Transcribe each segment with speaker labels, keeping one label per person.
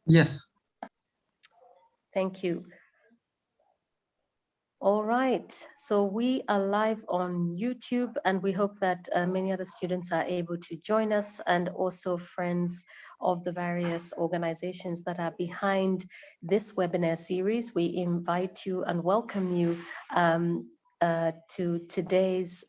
Speaker 1: Yes.
Speaker 2: Thank you. All right, so we are live on YouTube, and we hope that many other students are able to join us, and also friends of the various organizations that are behind this webinar series. We invite you and welcome you to today's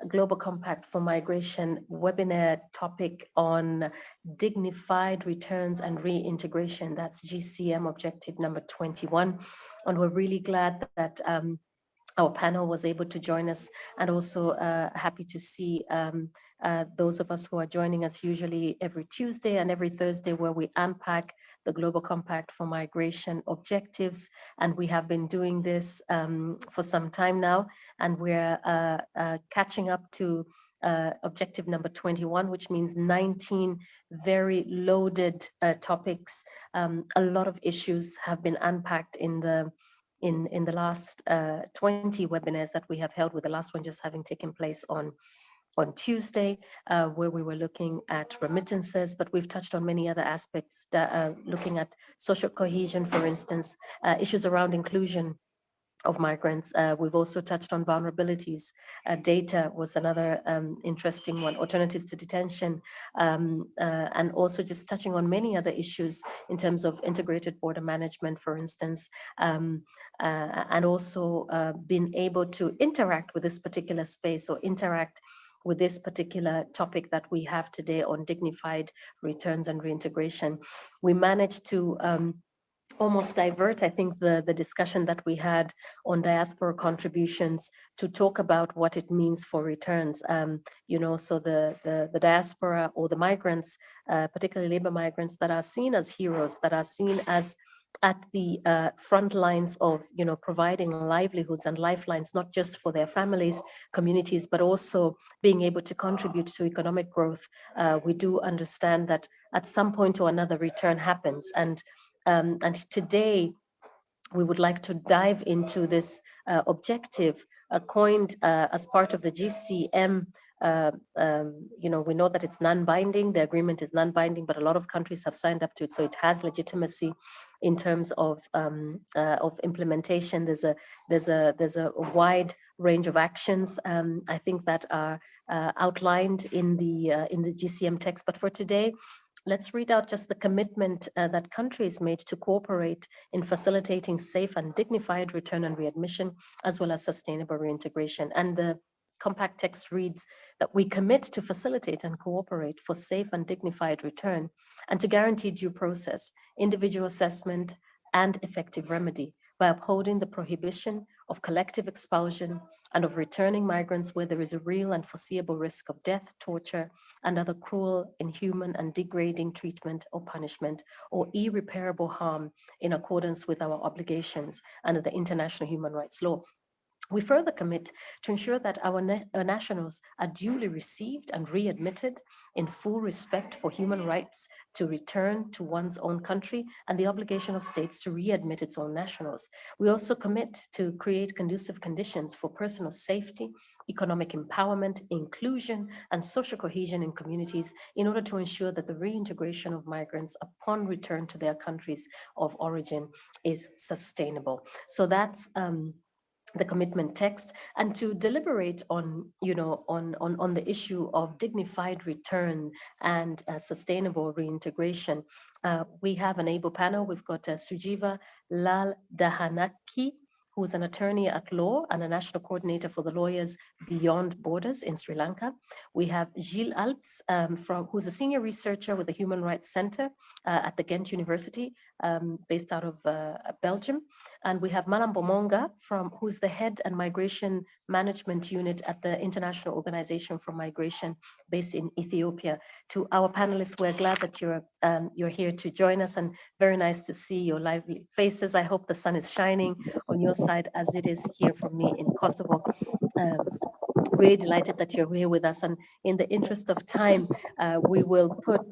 Speaker 2: Global Compact for Migration webinar topic on dignified returns and reintegration. That's GCM Objective number 21. And we're really glad that our panel was able to join us, and also happy to see those of us who are joining us usually every Tuesday and every Thursday, where we unpack the Global Compact for Migration objectives. And we have been doing this for some time now, and we're catching up to objective number 21, which means 19 very loaded topics. A lot of issues have been unpacked in the last 20 webinars that we have held, with the last one just having taken place on Tuesday, where we were looking at remittances, but we've touched on many other aspects, looking at social cohesion, for instance, issues around inclusion of migrants. We've also touched on vulnerabilities. Data was another interesting one, alternatives to detention, and also just touching on many other issues in terms of integrated border management, for instance, and also being able to interact with this particular space, or interact with this particular topic that we have today on dignified returns and reintegration. We managed to almost divert, I think, the discussion that we had on diaspora contributions to talk about what it means for returns. So the diaspora, or the migrants, particularly labor migrants, that are seen as heroes, that are seen as at the front lines of providing livelihoods and lifelines, not just for their families, communities, but also being able to contribute to economic growth. We do understand that at some point or another return happens, and today we would like to dive into this objective coined as part of the GCM. We know that it's non-binding. The agreement is non-binding, but a lot of countries have signed up to it, so it has legitimacy in terms of implementation. There's a wide range of actions, I think, that are outlined in the GCM text. But for today, let's read out just the commitment that countries made to cooperate in facilitating safe and dignified return and readmission, as well as sustainable reintegration. And the compact text reads that we commit to facilitate and cooperate for safe and dignified return, and to guarantee due process, individual assessment, and effective remedy by upholding the prohibition of collective expulsion and of returning migrants where there is a real and foreseeable risk of death, torture, and other cruel, inhuman, and degrading treatment or punishment, or irreparable harm, in accordance with our obligations under the international human rights law. We further commit to ensure that our nationals are duly received and readmitted in full respect for human rights to return to one's own country, and the obligation of states to readmit its own nationals. We also commit to create conducive conditions for personal safety, economic empowerment, inclusion, and social cohesion in communities, in order to ensure that the reintegration of migrants upon return to their countries of origin is sustainable. So that's the commitment text. And to deliberate on the issue of dignified return and sustainable reintegration, we have an able panel. We've got Sujiva Lal Dahanaki, who's an attorney at law and a national coordinator for the Lawyers Beyond Borders in Sri Lanka. We have Gilles Alps, who's a senior researcher with the Human Rights Center at the Ghent University, based out of Belgium. And we have Malam Bomonga, who's the head and migration management unit at the International Organization for Migration, based in Ethiopia. To our panelists, we're glad that you're here to join us, and very nice to see your lively faces. I hope the sun is shining on your side as it is here for me in Kosovo. really delighted that you're here with us. And in the interest of time, we will put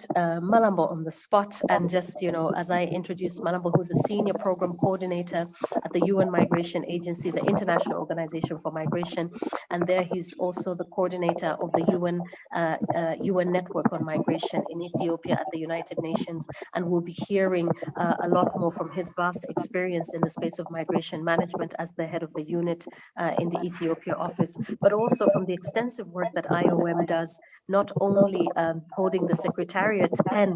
Speaker 2: Malambo on the spot. And just, as I introduce Malambo, who's a senior program coordinator at the UN Migration Agency, the International Organization for Migration. And there he's also the coordinator of the UN Network on Migration in Ethiopia at the United Nations. And we'll be hearing a lot more from his vast experience in the space of migration management as the head of the unit in the Ethiopia office, but also from the extensive work that IOM does, not only holding the Secretariat pen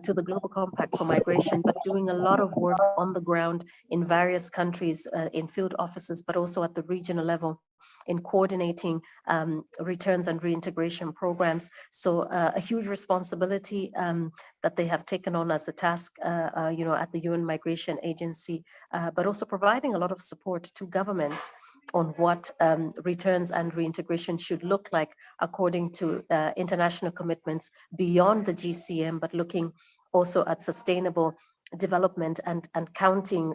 Speaker 2: to the Global Compact for Migration, but doing a lot of work on the ground in various countries, in field offices, but also at the regional level in coordinating returns and reintegration programs. So a huge responsibility that they have taken on as a task, at the UN Migration Agency, but also providing a lot of support to governments on what returns and reintegration should look like according to international commitments beyond the GCM, but looking also at sustainable development and counting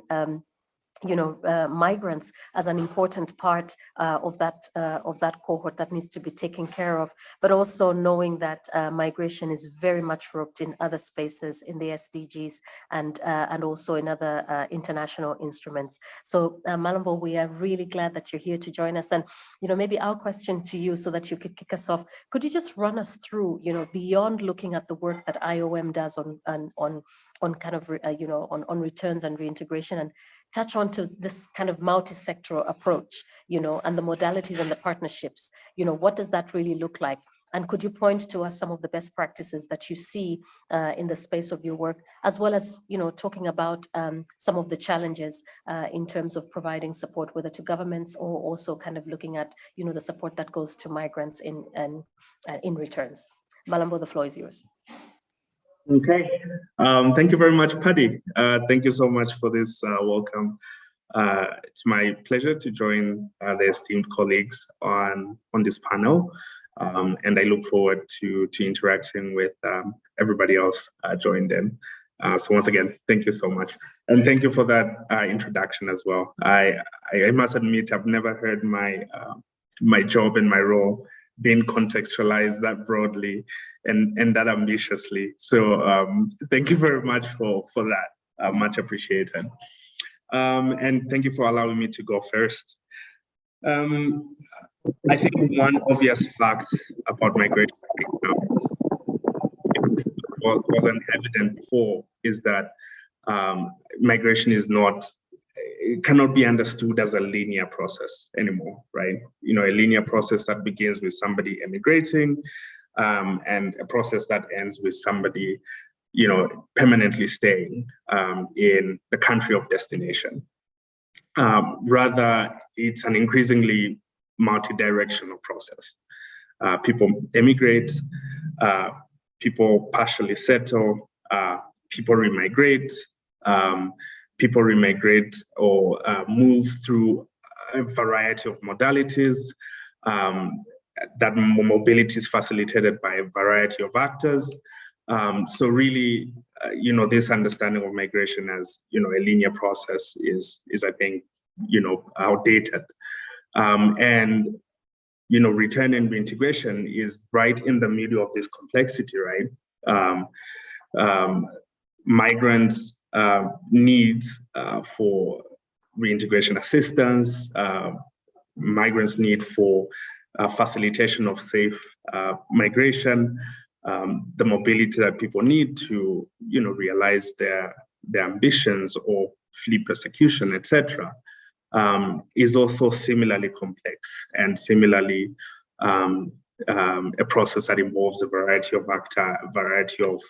Speaker 2: migrants as an important part of that cohort that needs to be taken care of, but also knowing that migration is very much roped in other spaces in the SDGs and also in other international instruments. So Malambo, we are really glad that you're here to join us. And maybe our question to you, so that you could kick us off, could you just run us through, beyond looking at the work that IOM does on kind of on returns and reintegration, and touch on to this kind of multi-sectoral approach, and the modalities and the partnerships, what does that really look like? And could you point to us some of the best practices that you see in the space of your work, as well as, talking about some of the challenges in terms of providing support, whether to governments or also kind of looking at, the support that goes to migrants in returns. Malambo, the floor is yours.
Speaker 1: Okay, thank you very much, Paddy. Thank you so much for this welcome. It's my pleasure to join the esteemed colleagues on this panel, and I look forward to interacting with everybody else joined in. So once again, thank you so much, and thank you for that introduction as well. I must admit, I've never heard my job and my role being contextualized that broadly and that ambitiously. So thank you very much for that. Much appreciated. And thank you for allowing me to go first. I think one obvious fact about migration wasn't evident before is that migration cannot be understood as a linear process anymore, right? A linear process that begins with somebody emigrating, and a process that ends with somebody, permanently staying in the country of destination. Rather, it's an increasingly multi-directional process. People emigrate, people partially settle, people remigrate, or move through a variety of modalities. That mobility is facilitated by a variety of actors. So really, this understanding of migration as, a linear process is I think, outdated. And, return and reintegration is right in the middle of this complexity, right? Migrants' needs for reintegration assistance, migrants' need for facilitation of safe migration, the mobility that people need to, realize their ambitions or flee persecution, etc., is also similarly complex and similarly a process that involves a variety of actors, a variety of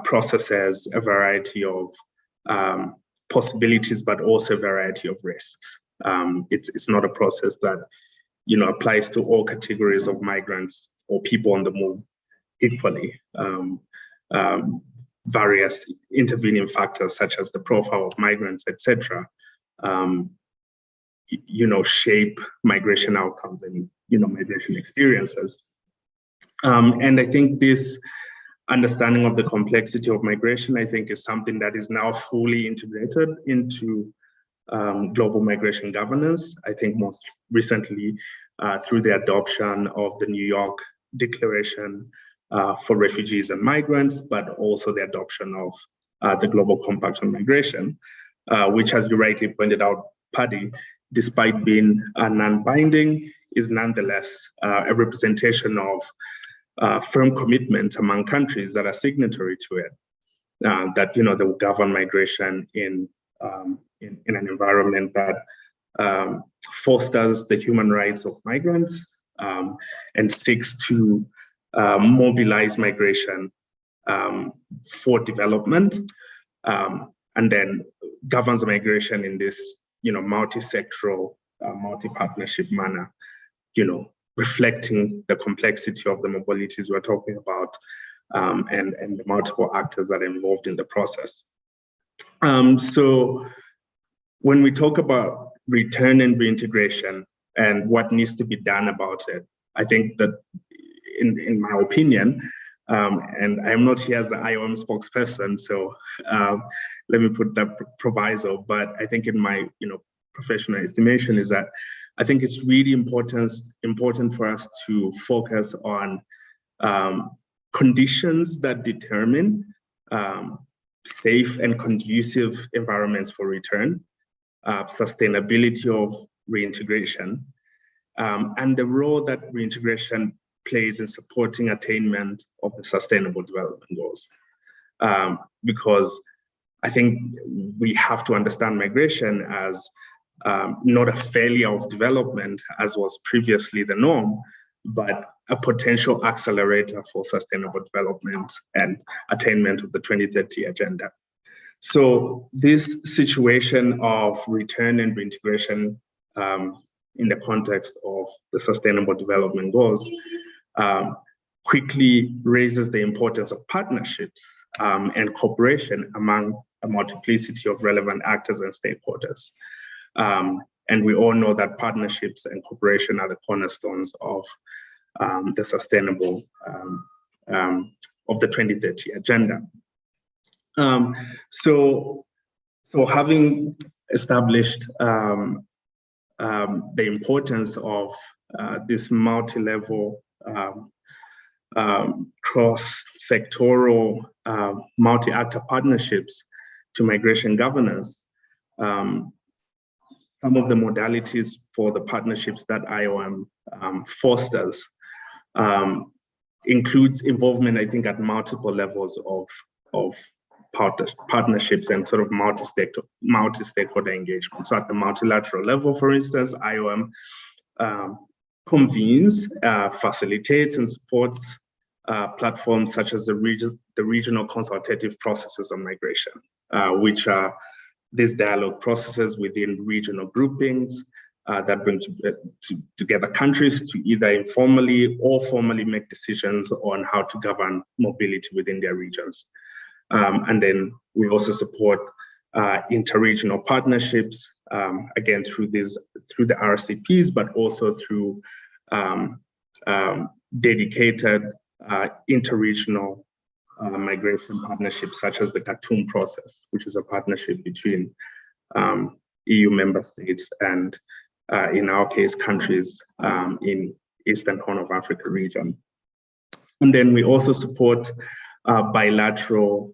Speaker 1: processes, a variety of possibilities, but also a variety of risks. It's not a process that applies to all categories of migrants or people on the move equally. Various intervening factors such as the profile of migrants, etc., shape migration outcomes and migration experiences. And I think this understanding of the complexity of migration, I think, is something that is now fully integrated into global migration governance. I think most recently through the adoption of the New York Declaration for Refugees and Migrants, but also the adoption of the Global Compact on Migration, which, as you rightly pointed out, Paddy, despite being non-binding, is nonetheless a representation of firm commitments among countries that are signatory to it, that they will govern migration in an environment that fosters the human rights of migrants and seeks to mobilize migration for development, and then governs migration in this multi-sectoral, multi-partnership manner, reflecting the complexity of the mobilities we're talking about, and the multiple actors that are involved in the process. So when we talk about return and reintegration and what needs to be done about it, I think that in my opinion, and I'm not here as the IOM spokesperson, so let me put that proviso, but I think in my professional estimation is that I think it's really important for us to focus on conditions that determine safe and conducive environments for return, sustainability of reintegration, and the role that reintegration plays in supporting attainment of the Sustainable Development Goals. Because I think we have to understand migration as not a failure of development, as was previously the norm, but a potential accelerator for sustainable development and attainment of the 2030 agenda. So this situation of return and reintegration in the context of the Sustainable Development Goals quickly raises the importance of partnerships and cooperation among a multiplicity of relevant actors and stakeholders. And we all know that partnerships and cooperation are the cornerstones of the sustainable, of the 2030 agenda. So having established the importance of this multi-level, cross-sectoral, multi-actor partnerships to migration governance, some of the modalities for the partnerships that IOM fosters includes involvement, I think, at multiple levels of partnerships and sort of multi-stakeholder engagement. So at the multilateral level, for instance, IOM convenes, facilitates, and supports platforms such as the regional consultative processes on migration, which are these dialogue processes within regional groupings that bring together countries to either informally or formally make decisions on how to govern mobility within their regions. And then we also support interregional partnerships, again, through the RCPs, but also through dedicated interregional migration partnerships, such as the Khartoum process, which is a partnership between EU member states and, in our case, countries in Eastern Horn of Africa region. And then we also support bilateral,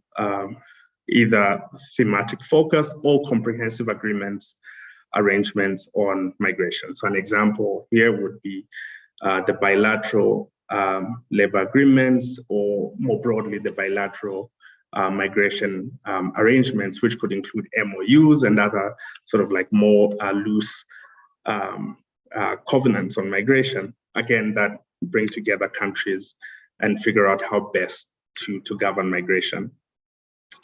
Speaker 1: either thematic focus or comprehensive arrangements on migration. So an example here would be the bilateral labor agreements, or more broadly, the bilateral migration arrangements, which could include MOUs and other sort of like more loose covenants on migration, again, that bring together countries and figure out how best to govern migration.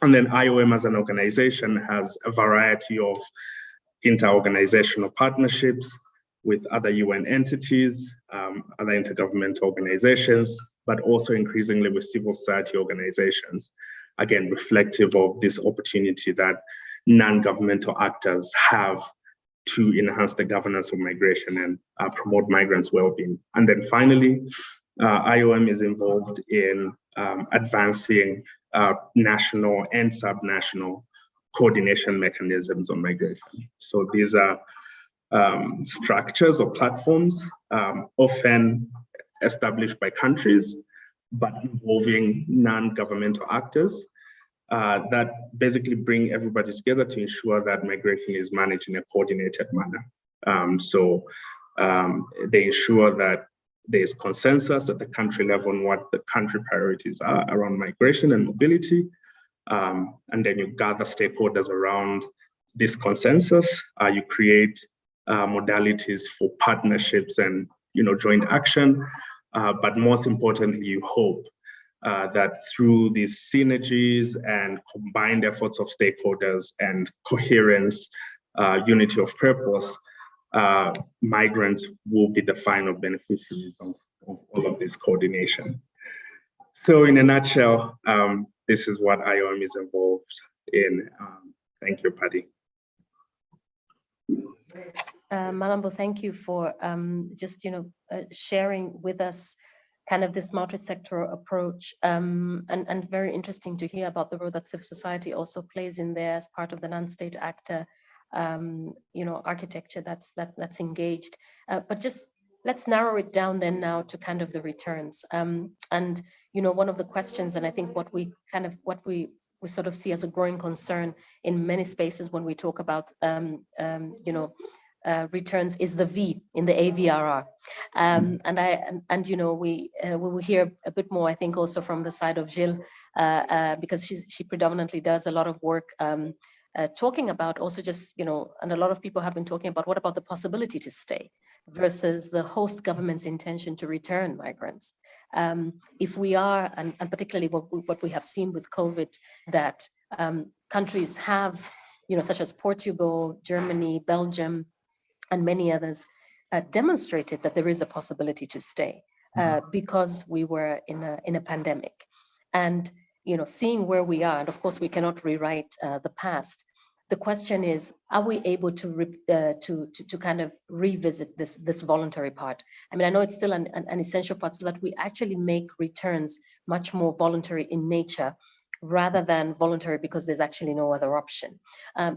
Speaker 1: And then IOM as an organization has a variety of inter-organizational partnerships with other UN entities, other intergovernmental organizations, but also increasingly with civil society organizations, again, reflective of this opportunity that non-governmental actors have to enhance the governance of migration and promote migrants' well-being. And then finally, IOM is involved in advancing national and subnational coordination mechanisms on migration. So these are structures or platforms often established by countries, but involving non-governmental actors that basically bring everybody together to ensure that migration is managed in a coordinated manner. They ensure that there's consensus at the country level on what the country priorities are around migration and mobility. And then you gather stakeholders around this consensus. You create modalities for partnerships and joint action. But most importantly, you hope that through these synergies and combined efforts of stakeholders and coherence, unity of purpose, migrants will be the final beneficiaries of all of this coordination. So in a nutshell, this is what IOM is involved in. Thank you, Paddy.
Speaker 2: Malambo, thank you for just sharing with us kind of this multi-sectoral approach, and very interesting to hear about the role that civil society also plays in there as part of the non-state actor architecture that's engaged. But just let's narrow it down then now to kind of the returns. And one of the questions, and I think what we sort of see as a growing concern in many spaces when we talk about returns is the V in the AVRR, and we will hear a bit more, I think, also from the side of Gilles, because she predominantly does a lot of work talking about also just and a lot of people have been talking about what about the possibility to stay versus the host government's intention to return migrants. If we are, and particularly what we have seen with COVID, that countries have, such as Portugal, Germany, Belgium, and many others, demonstrated that there is a possibility to stay because we were in a pandemic. And seeing where we are, and of course we cannot rewrite the past. The question is, are we able to kind of revisit this voluntary part? I mean, I know it's still an essential part, so that we actually make returns much more voluntary in nature, rather than voluntary because there's actually no other option.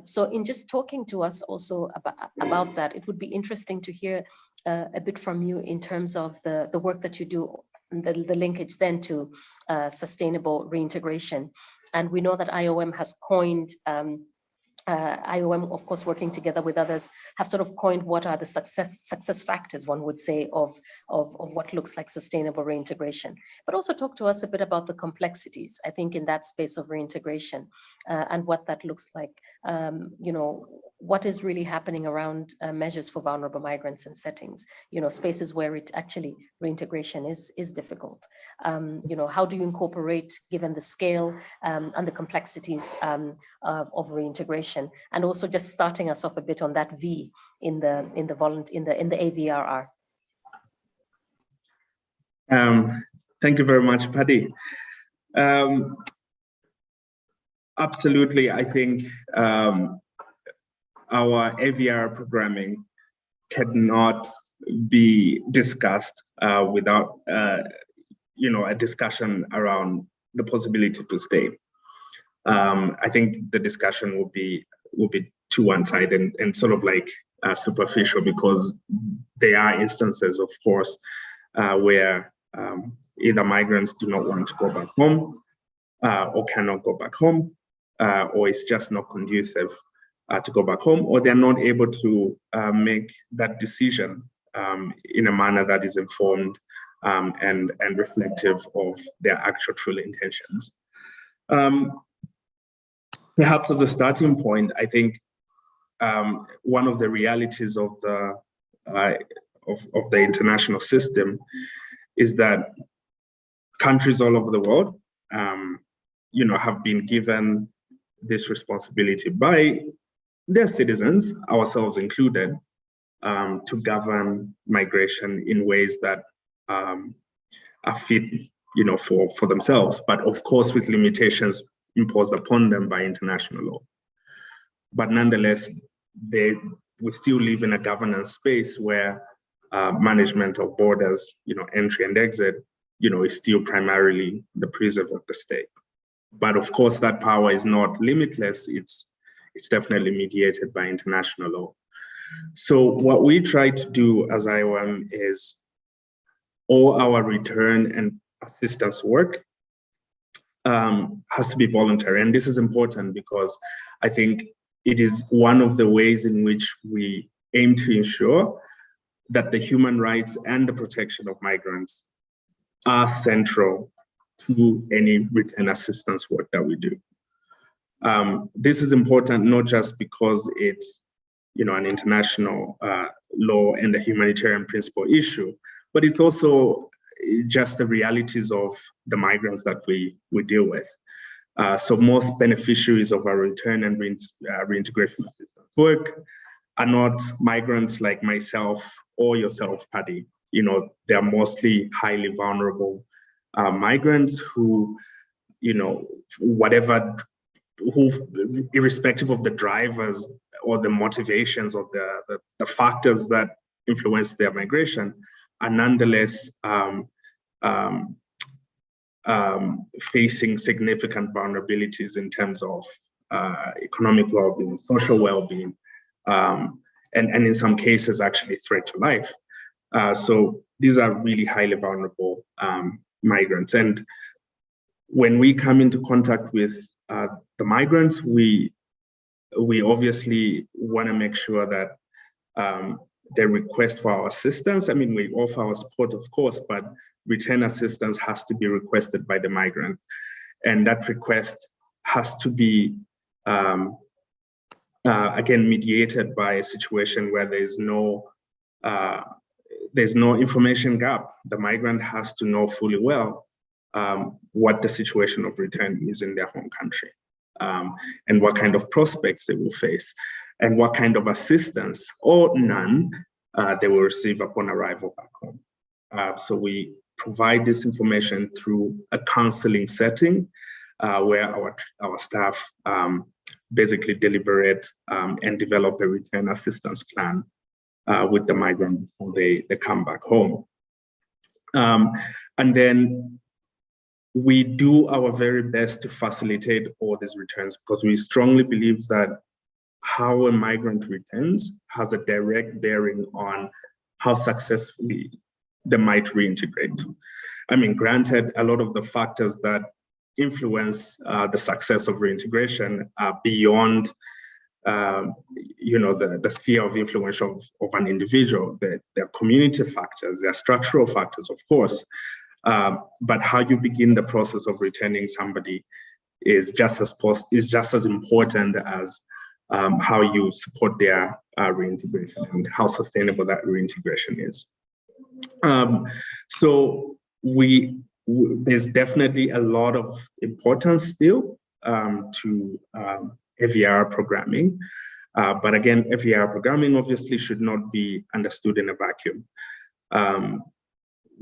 Speaker 2: So in just talking to us also about that, it would be interesting to hear a bit from you in terms of the work that you do, the linkage then to sustainable reintegration. And we know that IOM has coined, IOM, of course, working together with others, have sort of coined what are the success factors, one would say, of what looks like sustainable reintegration. But also talk to us a bit about the complexities, I think, in that space of reintegration and what that looks like. What is really happening around measures for vulnerable migrants and settings, spaces where it actually reintegration is difficult. How do you incorporate, given the scale and the complexities of reintegration, and also just starting us off a bit on that V in the AVRR.
Speaker 1: Thank you very much, Paddy. Absolutely, I think our AVR programming cannot be discussed without a discussion around the possibility to stay. I think the discussion will be to one side and sort of like superficial, because there are instances, of course, where either migrants do not want to go back home or cannot go back home, or it's just not conducive to go back home, or they're not able to make that decision in a manner that is informed and reflective of their actual true intentions. Perhaps as a starting point, I think one of the realities of the international system is that countries all over the world, have been given this responsibility by their citizens, ourselves included, to govern migration in ways that are fit, for themselves, but of course with limitations imposed upon them by international law. But nonetheless, we still live in a governance space where management of borders, entry and exit, is still primarily the preserve of the state. But of course, that power is not limitless. It's it's definitely mediated by international law. So what we try to do as IOM is all our return and assistance work has to be voluntary. And this is important because I think it is one of the ways in which we aim to ensure that the human rights and the protection of migrants are central to any return assistance work that we do. This is important not just because it's an international law and a humanitarian principle issue, but it's also just the realities of the migrants that we deal with. So most beneficiaries of our return and reintegration assistance work are not migrants like myself or yourself, Paddy. They're mostly highly vulnerable migrants who, irrespective of the drivers or the motivations or the factors that influence their migration, are nonetheless facing significant vulnerabilities in terms of economic well-being, social well-being, and in some cases actually threat to life. So these are really highly vulnerable migrants. And when we come into contact with the migrants, we obviously want to make sure that the request for our assistance, we offer our support, of course, but return assistance has to be requested by the migrant. And that request has to be, again, mediated by a situation where there's no information gap. The migrant has to know fully well what the situation of return is in their home country, and what kind of prospects they will face, and what kind of assistance or none they will receive upon arrival back home. So we provide this information through a counseling setting where our staff basically deliberate and develop a return assistance plan with the migrant before they come back home. And then we do our very best to facilitate all these returns, because we strongly believe that how a migrant returns has a direct bearing on how successfully they might reintegrate. Granted, a lot of the factors that influence the success of reintegration are beyond the sphere of influence of an individual. There are community factors, there are structural factors, of course. But how you begin the process of returning somebody is just as important as how you support their reintegration and how sustainable that reintegration is. So there's definitely a lot of importance still to FVR programming. But again, FVR programming obviously should not be understood in a vacuum.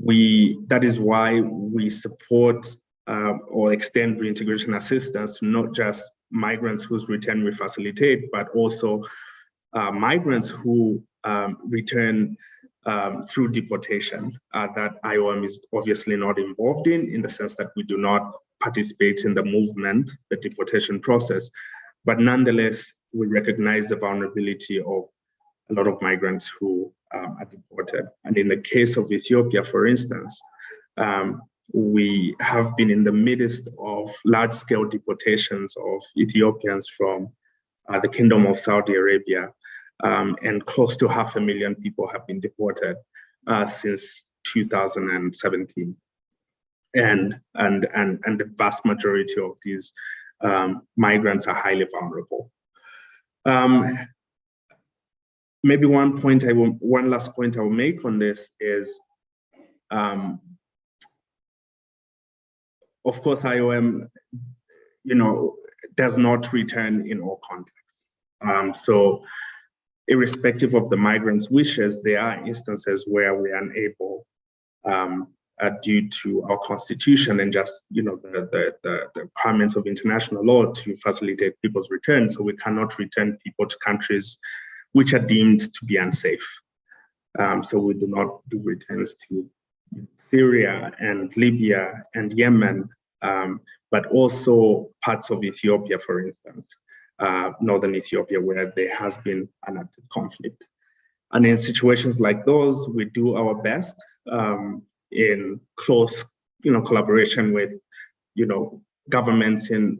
Speaker 1: That is why we support or extend reintegration assistance to not just migrants whose return we facilitate, but also migrants who return through deportation that IOM is obviously not involved in the sense that we do not participate in the movement, the deportation process. But nonetheless, we recognize the vulnerability of a lot of migrants who are deported. And in the case of Ethiopia, for instance, we have been in the midst of large-scale deportations of Ethiopians from the Kingdom of Saudi Arabia, and close to 500,000 people have been deported since 2017. And the vast majority of these migrants are highly vulnerable. Maybe one last point I will make on this is, of course, IOM, does not return in all contexts. So irrespective of the migrants' wishes, there are instances where we are unable, due to our constitution and just the requirements of international law to facilitate people's return. So we cannot return people to countries which are deemed to be unsafe. So we do not do returns to Syria and Libya and Yemen, but also parts of Ethiopia, for instance. northern Ethiopia, where there has been an active conflict. And in situations like those, we do our best in close, collaboration with, governments in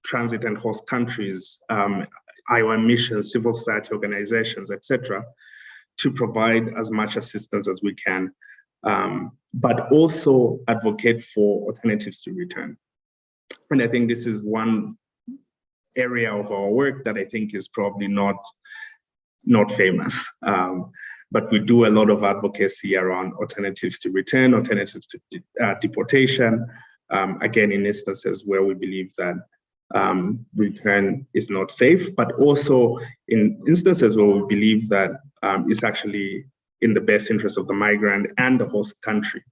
Speaker 1: transit and host countries, IOM missions, civil society organizations, etc., to provide as much assistance as we can, but also advocate for alternatives to return. And I think this is one area of our work that I think is probably not famous. But we do a lot of advocacy around alternatives to return, alternatives to deportation, again, in instances where we believe that return is not safe, but also in instances where we believe that it's actually in the best interest of the migrant and the host country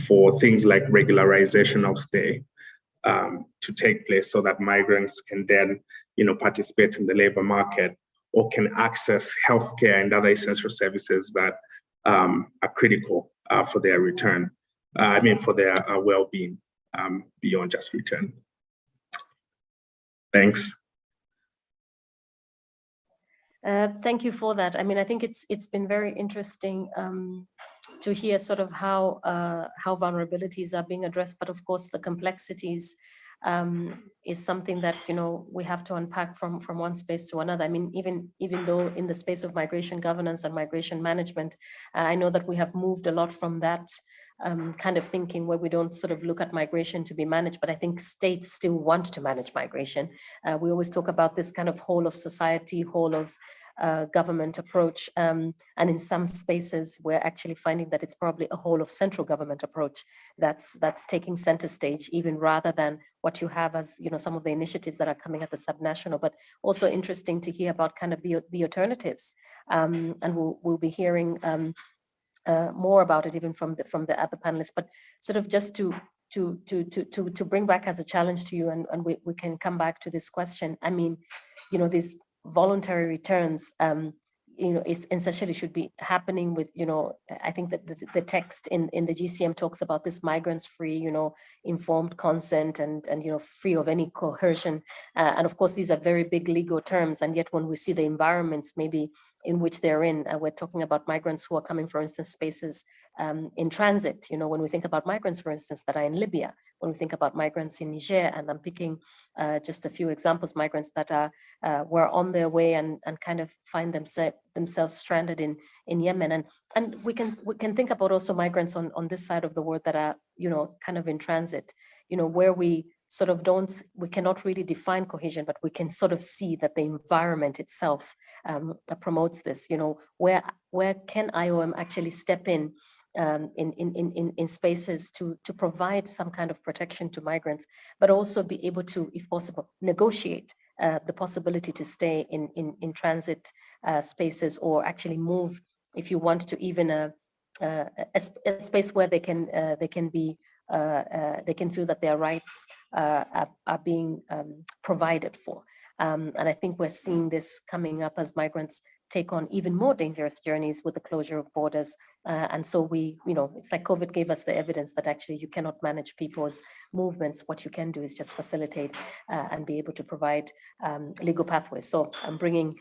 Speaker 1: for things like regularization of stay to take place, so that migrants can then, participate in the labor market or can access healthcare and other essential services that are critical for their return. For their well-being beyond just return. Thanks.
Speaker 2: Thank you for that. I think it's been very interesting to hear sort of how vulnerabilities are being addressed, but of course the complexities is something that we have to unpack from one space to another. Even though in the space of migration governance and migration management, I know that we have moved a lot from that kind of thinking where we don't sort of look at migration to be managed, but I think states still want to manage migration. We always talk about this kind of whole of society, whole of government approach. And in some spaces, we're actually finding that it's probably a whole of central government approach that's taking center stage, even rather than what you have as, some of the initiatives that are coming at the subnational, but also interesting to hear about kind of the alternatives. And we'll be hearing more about it even from the other panelists, but sort of just to bring back as a challenge to you, and we can come back to this question. These voluntary returns, essentially should be happening with, I think that the text in the GCM talks about this migrants free, informed consent and free of any coercion. And of course, these are very big legal terms. And yet when we see the environments maybe in which they're in, we're talking about migrants who are coming, for instance, spaces in transit. When we think about migrants, for instance, that are in Libya, when we think about migrants in Niger, and I'm picking just a few examples, migrants that were on their way and kind of find themselves stranded in Yemen. And we can think about also migrants on this side of the world that are, kind of in transit, where we sort of we cannot really define cohesion, but we can sort of see that the environment itself promotes this, where can IOM actually step in spaces to provide some kind of protection to migrants, but also be able to, if possible, negotiate the possibility to stay in transit spaces, or actually move, if you want, to even a space where they can feel that their rights are being provided for. And I think we're seeing this coming up as migrants take on even more dangerous journeys with the closure of borders. And so it's like COVID gave us the evidence that actually you cannot manage people's movements. What you can do is just facilitate and be able to provide legal pathways. So I'm bringing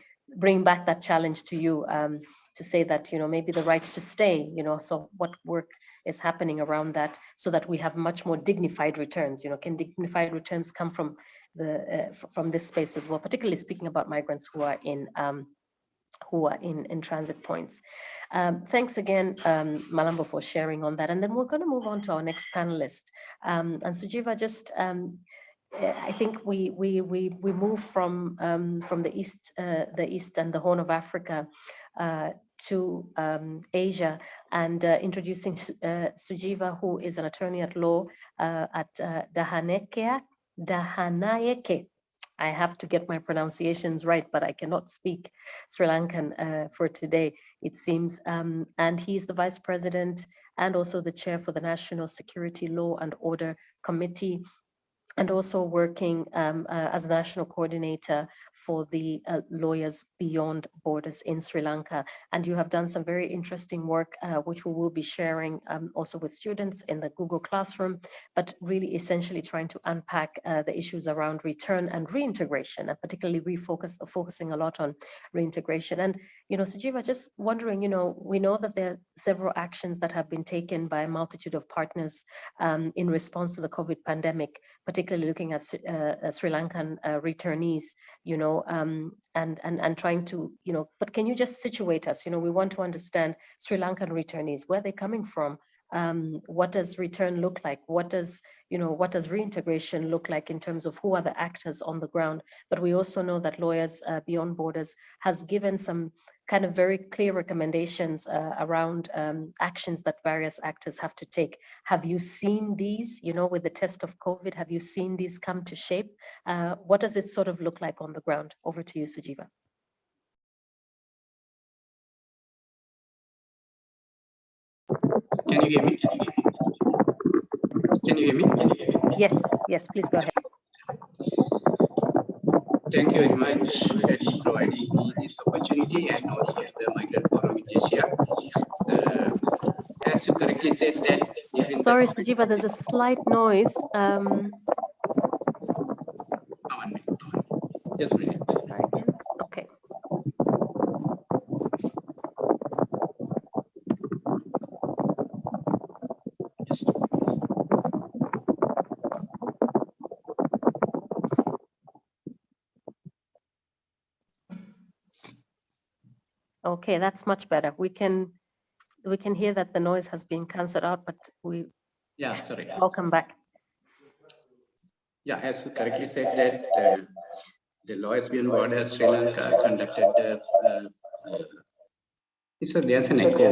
Speaker 2: back that challenge to you to say that, maybe the rights to stay, so what work is happening around that so that we have much more dignified returns. Can dignified returns come from this space as well, particularly speaking about migrants who are in transit points. Thanks again, Malambo, for sharing on that. And then we're going to move on to our next panelist. And Sujiva, just I think we move from the east and the Horn of Africa to Asia, and introducing Sujiva, who is an attorney at law at Dahanayake. I have to get my pronunciations right, but I cannot speak Sri Lankan for today, it seems. And he's the vice president and also the chair for the National Security Law and Order Committee. and also working as a national coordinator for the Lawyers Beyond Borders in Sri Lanka. And you have done some very interesting work, which we will be sharing also with students in the Google Classroom, but really essentially trying to unpack the issues around return and reintegration, and particularly focusing a lot on reintegration. And, Sajiva, just wondering, we know that there are several actions that have been taken by a multitude of partners in response to the COVID pandemic, particularly looking at Sri Lankan returnees, and trying to, but can you just situate us? We want to understand Sri Lankan returnees, where they're coming from. What does return look like? What does reintegration look like in terms of who are the actors on the ground? But we also know that Lawyers Beyond Borders has given some kind of very clear recommendations around actions that various actors have to take. Have you seen these, with the test of COVID, have you seen these come to shape? What does it sort of look like on the ground? Over to you, Sajiva.
Speaker 3: Can you hear me? Can you hear me?
Speaker 2: Yes, please go ahead.
Speaker 3: Thank you very much for providing me this opportunity, and also at the Migrant Forum in Asia. As you correctly said that...
Speaker 2: Sorry, Sajiva, there's a slight noise.
Speaker 3: Just a minute.
Speaker 2: Okay. Okay, that's much better. We can hear that the noise has been cancelled out, but
Speaker 3: Sorry.
Speaker 2: Welcome back.
Speaker 3: Yeah, as you correctly said that the Lawyers Beyond Borders Sri Lanka conducted so there's an echo.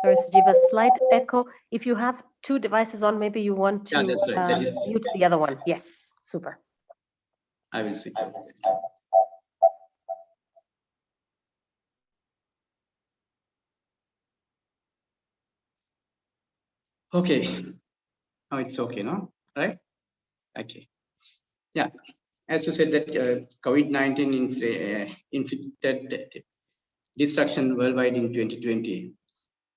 Speaker 2: Sorry, Sajiva, slight echo. If you have two devices on, maybe you want to
Speaker 3: that's right.
Speaker 2: mute the other one. Yes, super.
Speaker 3: I will see. Okay. Oh, it's okay, no? Right? Okay. Yeah. As you said that COVID-19 inflicted destruction worldwide in 2020.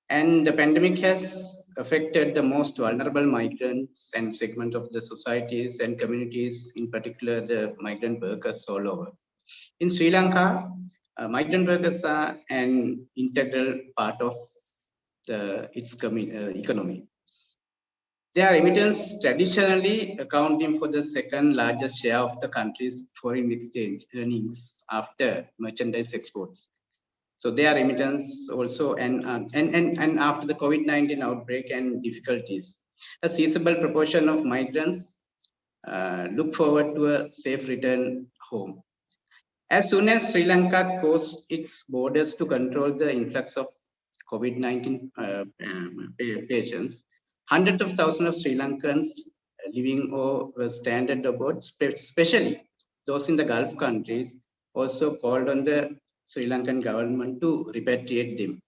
Speaker 3: And the pandemic has affected the most vulnerable migrants and segments of the societies and communities, in particular the migrant workers all over. In Sri Lanka, migrant workers are an integral part of its economy. Their remittance traditionally accounting for the second largest share of the country's foreign exchange earnings after merchandise exports. So their remittance also, and after the COVID-19 outbreak and difficulties, a sizable proportion of migrants look forward to a safe return home. As soon as Sri Lanka closed its borders to control the influx of COVID-19 patients, hundreds of thousands of Sri Lankans living or were stranded abroad, especially those in the Gulf countries, also called on the Sri Lankan government to repatriate them.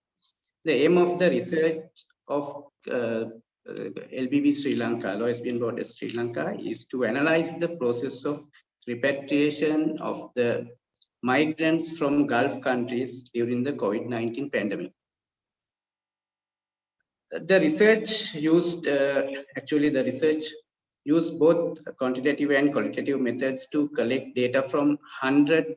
Speaker 3: The aim of the research of LBB Sri Lanka, Lawyers Beyond Borders Sri Lanka, is to analyze the process of repatriation of the migrants from Gulf countries during the COVID-19 pandemic. The research used, both quantitative and qualitative methods to collect data from 100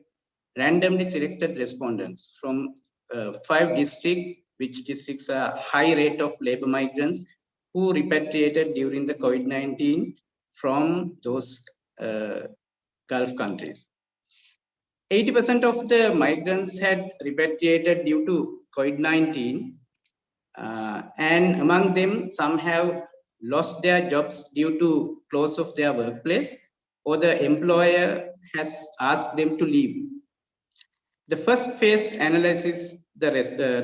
Speaker 3: randomly selected respondents from 5 districts, which districts are high rate of labor migrants who repatriated during the COVID-19 from those Gulf countries. 80% of the migrants had repatriated due to COVID-19, and among them, some have lost their jobs due to close of their workplace, or the employer has asked them to leave. The first phase analyzes the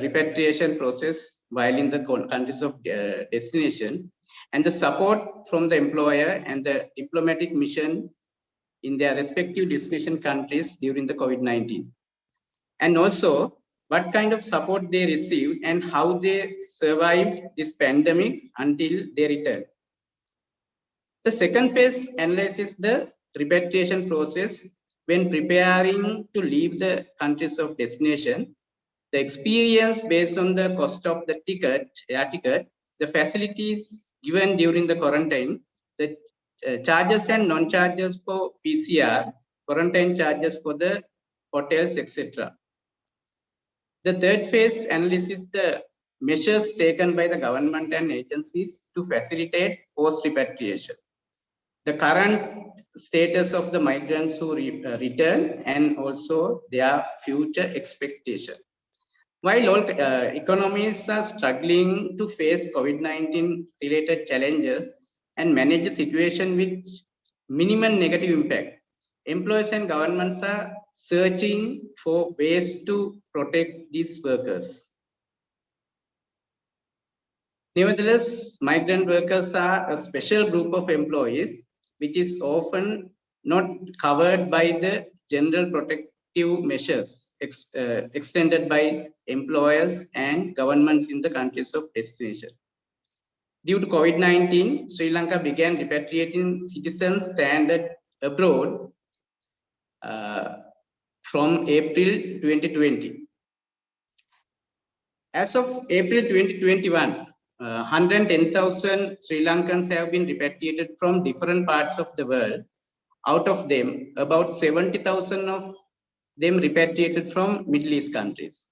Speaker 3: repatriation process while in the countries of destination, and the support from the employer and the diplomatic mission in their respective destination countries during the COVID-19. And also, what kind of support they received and how they survived this pandemic until they returned. The second phase analyzes the repatriation process when preparing to leave the countries of destination. The experience based on the cost of the air ticket, the facilities given during the quarantine, the charges and non-charges for PCR, quarantine charges for the hotels, etc. The third phase analyzes the measures taken by the government and agencies to facilitate post-repatriation, the current status of the migrants who return, and also their future expectation. While all economies are struggling to face COVID-19 related challenges and manage the situation with minimum negative impact, employers and governments are searching for ways to protect these workers. Nevertheless, migrant workers are a special group of employees which is often not covered by the general protective measures extended by employers and governments in the countries of destination. Due to COVID-19, Sri Lanka began repatriating citizens stranded abroad from April 2020. As of April 2021, 110,000 Sri Lankans have been repatriated from different parts of the world. Out of them, about 70,000 of them repatriated from Middle East countries.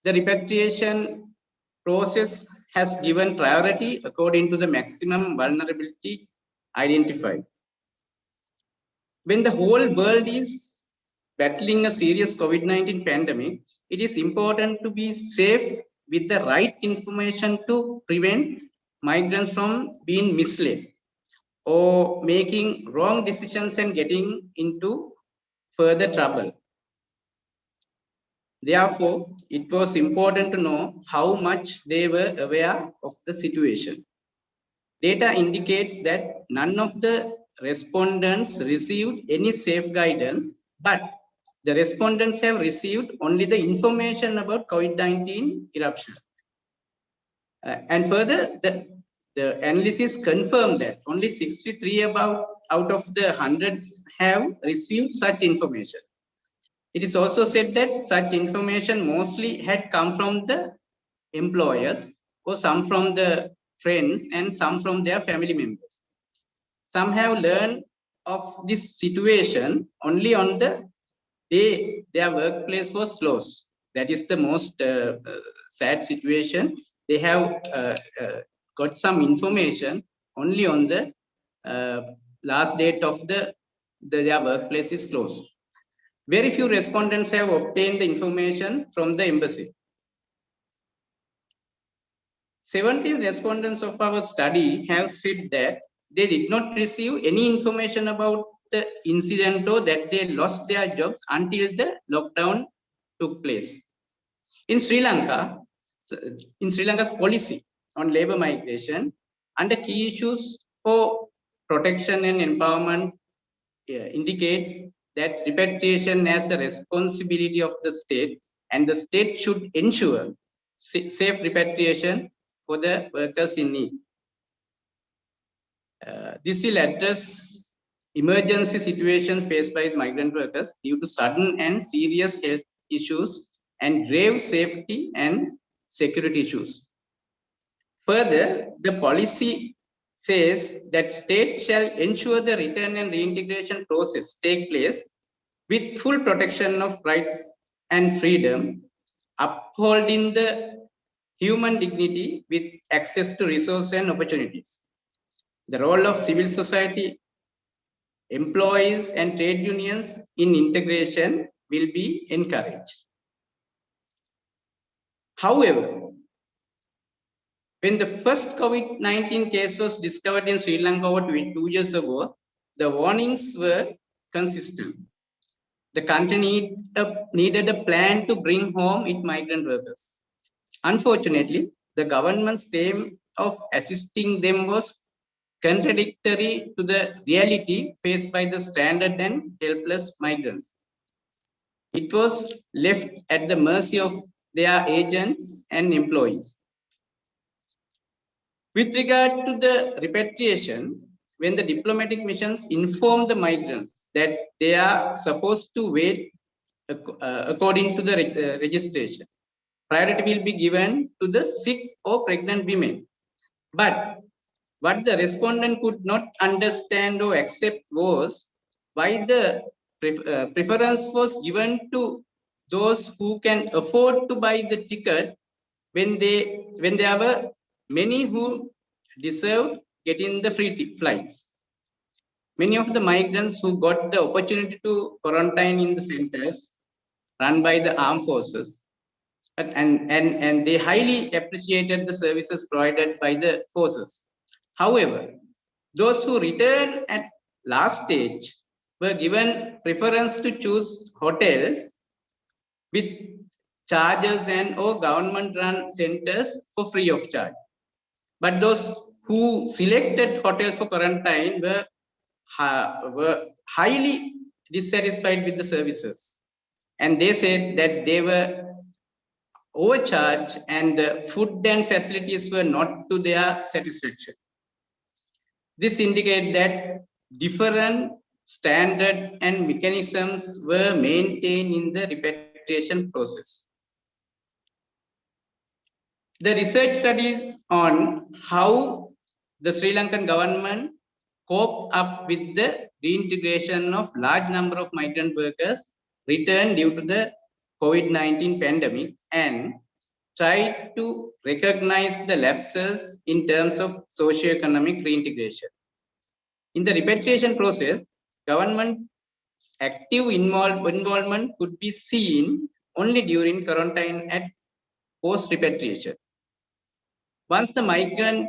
Speaker 3: The repatriation process has given priority according to the maximum vulnerability identified. When the whole world is battling a serious COVID-19 pandemic, it is important to be safe with the right information to prevent migrants from being misled or making wrong decisions and getting into further trouble. Therefore, it was important to know how much they were aware of the situation. Data indicates that none of the respondents received any safe guidance, but the respondents have received only the information about COVID-19 eruption. And further, the analysis confirmed that only 63 out of the hundreds have received such information. It is also said that such information mostly had come from the employers, or some from the friends, and some from their family members. Some have learned of this situation only on the day their workplace was closed. That is the most sad situation. They have got some information only on the last date of their workplace is closed. Very few respondents have obtained the information from the embassy. 70 respondents of our study have said that they did not receive any information about the incident or that they lost their jobs until the lockdown took place. In Sri Lanka's policy on labor migration, under key issues for protection and empowerment indicates that repatriation as the responsibility of the state, and the state should ensure safe repatriation for the workers in need. This will address emergency situations faced by migrant workers due to sudden and serious health issues and grave safety and security issues. Further, the policy says that state shall ensure the return and reintegration process take place with full protection of rights and freedom, upholding the human dignity with access to resources and opportunities. The role of civil society, employees, and trade unions in integration will be encouraged. However, when the first COVID-19 case was discovered in Sri Lanka over 2 years ago, the warnings were consistent. The country needed a plan to bring home its migrant workers. Unfortunately, the government's aim of assisting them was contradictory to the reality faced by the stranded and helpless migrants. It was left at the mercy of their agents and employees. With regard to the repatriation, when the diplomatic missions inform the migrants that they are supposed to wait according to the registration. Priority will be given to the sick or pregnant women. But what the respondent could not understand or accept was why the preference was given to those who can afford to buy the ticket when there were many who deserved getting the free flights. Many of the migrants who got the opportunity to quarantine in the centers run by the armed forces, and they highly appreciated the services provided by the forces. However, those who returned at last stage were given preference to choose hotels with charges and or government run centers for free of charge. But those who selected hotels for quarantine were highly dissatisfied with the services. And they said that they were overcharged and the food and facilities were not to their satisfaction. This indicates that different standards and mechanisms were maintained in the repatriation process. The research studies on how the Sri Lankan government coped up with the reintegration of large number of migrant workers returned due to the COVID-19 pandemic and tried to recognize the lapses in terms of socio-economic reintegration. In the repatriation process, government active involvement could be seen only during quarantine and post-repatriation. Once the migrant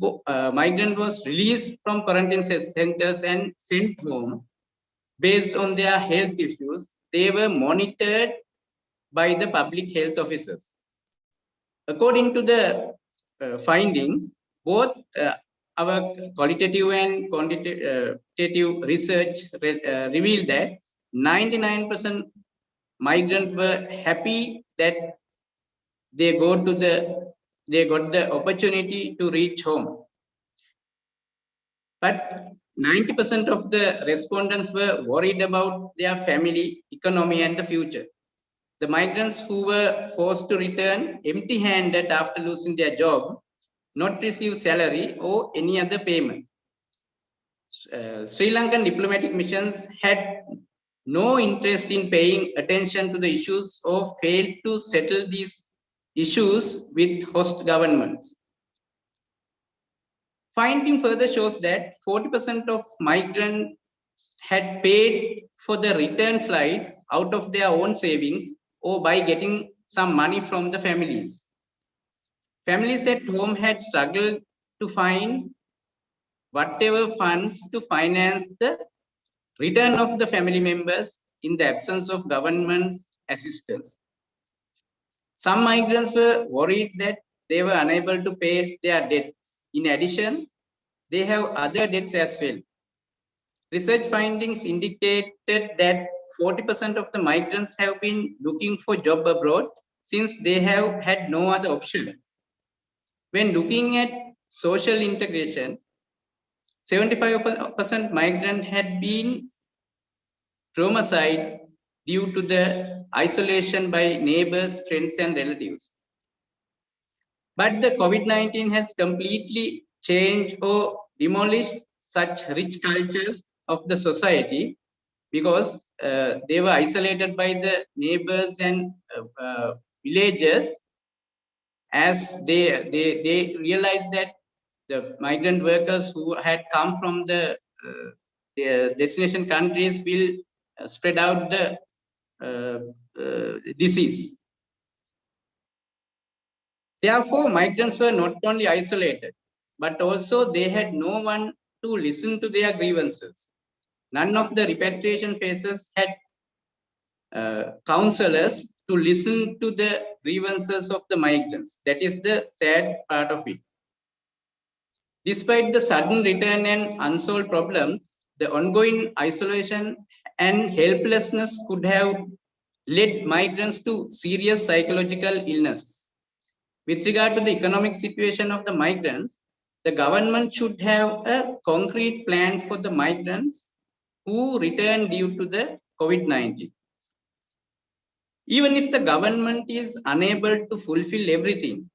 Speaker 3: was released from quarantine centers and sent home based on their health issues, they were monitored by the public health officers. According to the findings, both our qualitative and quantitative research revealed that 99% migrants were happy that they got the opportunity to reach home. But 90% of the respondents were worried about their family, economy, and the future. The migrants who were forced to return empty-handed after losing their job, not receive salary or any other payment. Sri Lankan diplomatic missions had no interest in paying attention to the issues or failed to settle these issues with host governments. Finding further shows that 40% of migrants had paid for the return flights out of their own savings or by getting some money from the families. Families at home had struggled to find whatever funds to finance the return of the family members in the absence of government assistance. Some migrants were worried that they were unable to pay their debts. In addition, they have other debts as well. Research findings indicated that 40% of the migrants have been looking for job abroad since they have had no other option. When looking at social integration, 75% migrants had been traumatized due to the isolation by neighbors, friends, and relatives. But the COVID-19 has completely changed or demolished such rich cultures of the society because they were isolated by the neighbors and villagers as they realized that the migrant workers who had come from the destination countries will spread out the disease. Therefore, migrants were not only isolated, but also they had no one to listen to their grievances. None of the repatriation phases had counselors to listen to the grievances of the migrants. That is the sad part of it. Despite the sudden return and unsolved problems, the ongoing isolation and helplessness could have led migrants to serious psychological illness. With regard to the economic situation of the migrants, the government should have a concrete plan for the migrants who return due to the COVID-19. Even if the government is unable to fulfill everything,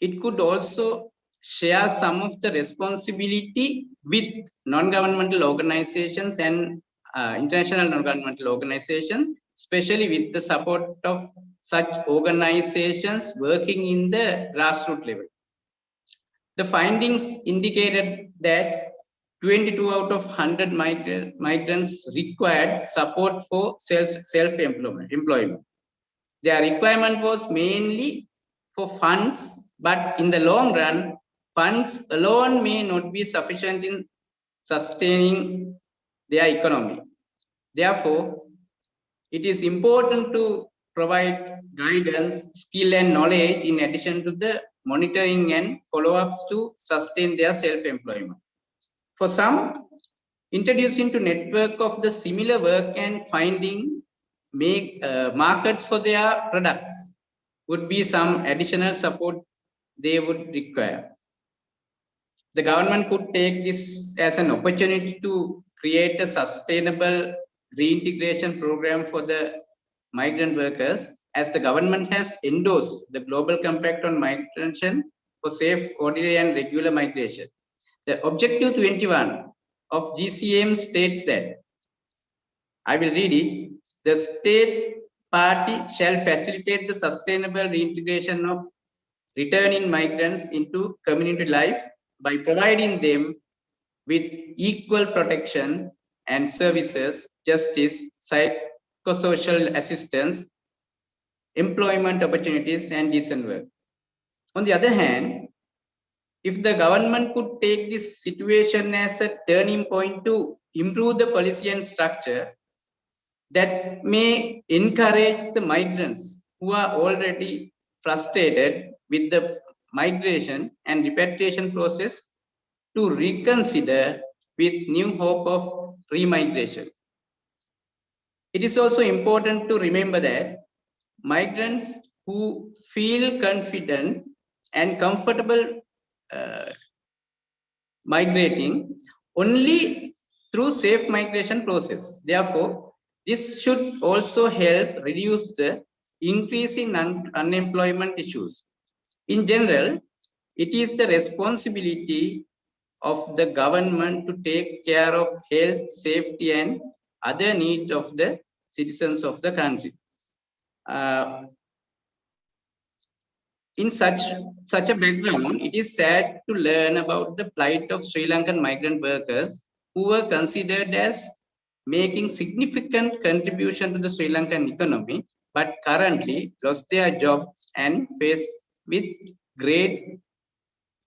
Speaker 3: it could also share some of the responsibility with non-governmental organizations and international non-governmental organizations, especially with the support of such organizations working in the grassroots level. The findings indicated that 22 out of 100 migrants required support for self-employment. Their requirement was mainly for funds, but in the long run, funds alone may not be sufficient in sustaining their economy. Therefore, it is important to provide guidance, skill, and knowledge in addition to the monitoring and follow-ups to sustain their self-employment. For some, introducing to network of the similar work and finding markets for their products would be some additional support they would require. The government could take this as an opportunity to create a sustainable reintegration program for the migrant workers, as the government has endorsed the Global Compact on Migration for safe, orderly, and regular migration. The Objective 21 of GCM states that, I will read it, the state party shall facilitate the sustainable reintegration of returning migrants into community life by providing them with equal protection and services, justice, psychosocial assistance, employment opportunities, and decent work. On the other hand, if the government could take this situation as a turning point to improve the policy and structure that may encourage the migrants who are already frustrated with the migration and repatriation process to reconsider with new hope of remigration. It is also important to remember that migrants who feel confident and comfortable migrating only through safe migration process. Therefore, this should also help reduce the increase in unemployment issues. In general, it is the responsibility of the government to take care of health, safety, and other needs of the citizens of the country. In such a background, it is sad to learn about the plight of Sri Lankan migrant workers who were considered as making significant contribution to the Sri Lankan economy, but currently lost their jobs and face with great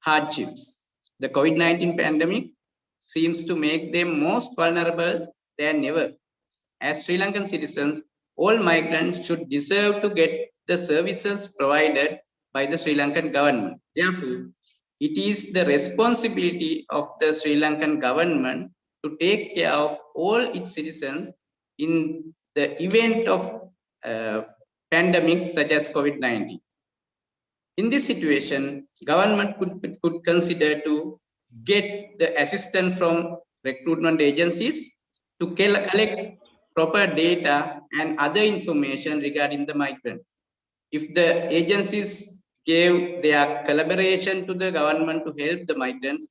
Speaker 3: hardships. The COVID-19 pandemic seems to make them most vulnerable than ever. As Sri Lankan citizens, all migrants should deserve to get the services provided by the Sri Lankan government. Therefore, it is the responsibility of the Sri Lankan government to take care of all its citizens in the event of pandemics such as COVID-19. In this situation, government could consider to get the assistance from recruitment agencies to collect proper data and other information regarding the migrants. If the agencies gave their collaboration to the government to help the migrants,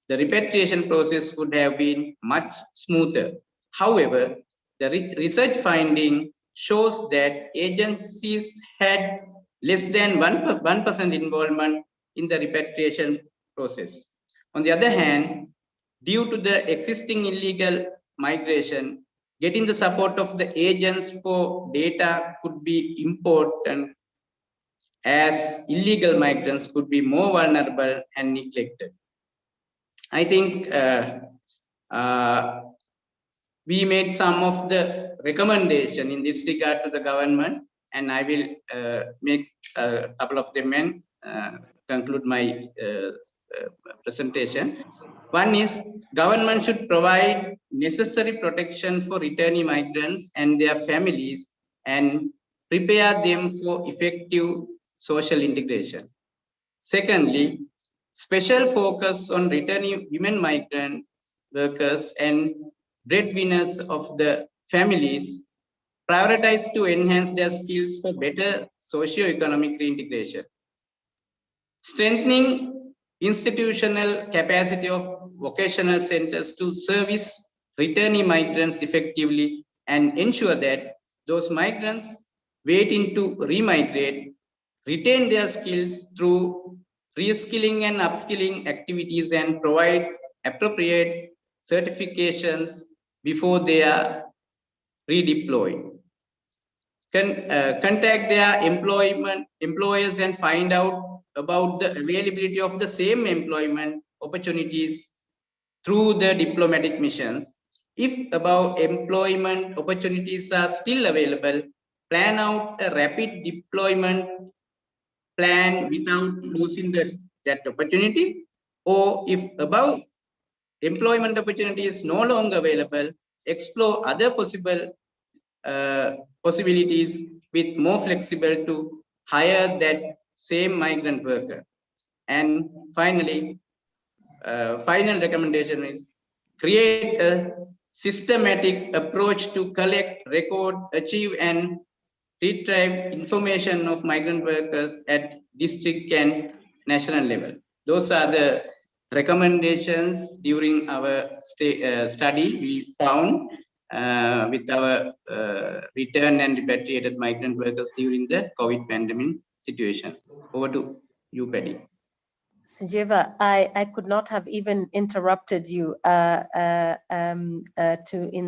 Speaker 3: the repatriation process would have been much smoother. However, the research finding shows that agencies had less than 1% involvement in the repatriation process. On the other hand, due to the existing illegal migration, getting the support of the agents for data could be important, as illegal migrants could be more vulnerable and neglected. I think we made some of the recommendation in this regard to the government, and I will make a couple of them and conclude my presentation. One is, government should provide necessary protection for returning migrants and their families and prepare them for effective social integration. Secondly, special focus on returning women migrant workers and breadwinners of the families, prioritized to enhance their skills for better socio-economic reintegration. Strengthening institutional capacity of vocational centers to service returning migrants effectively and ensure that those migrants waiting to remigrate retain their skills through reskilling and upskilling activities and provide appropriate certifications before they are redeployed. Contact their employers and find out about the availability of the same employment opportunities through the diplomatic missions. If above employment opportunities are still available, plan out a rapid deployment plan without losing that opportunity. Or if above employment opportunity is no longer available, explore other possibilities with more flexible to hire that same migrant worker. And finally, final recommendation is create a systematic approach to collect, record, achieve, and retrieve information of migrant workers at district and national level. Those are the recommendations during our study we found with our return and repatriated migrant workers during the COVID pandemic situation. Over to you, Paddy.
Speaker 2: Sanjeeva, I could not have even interrupted you in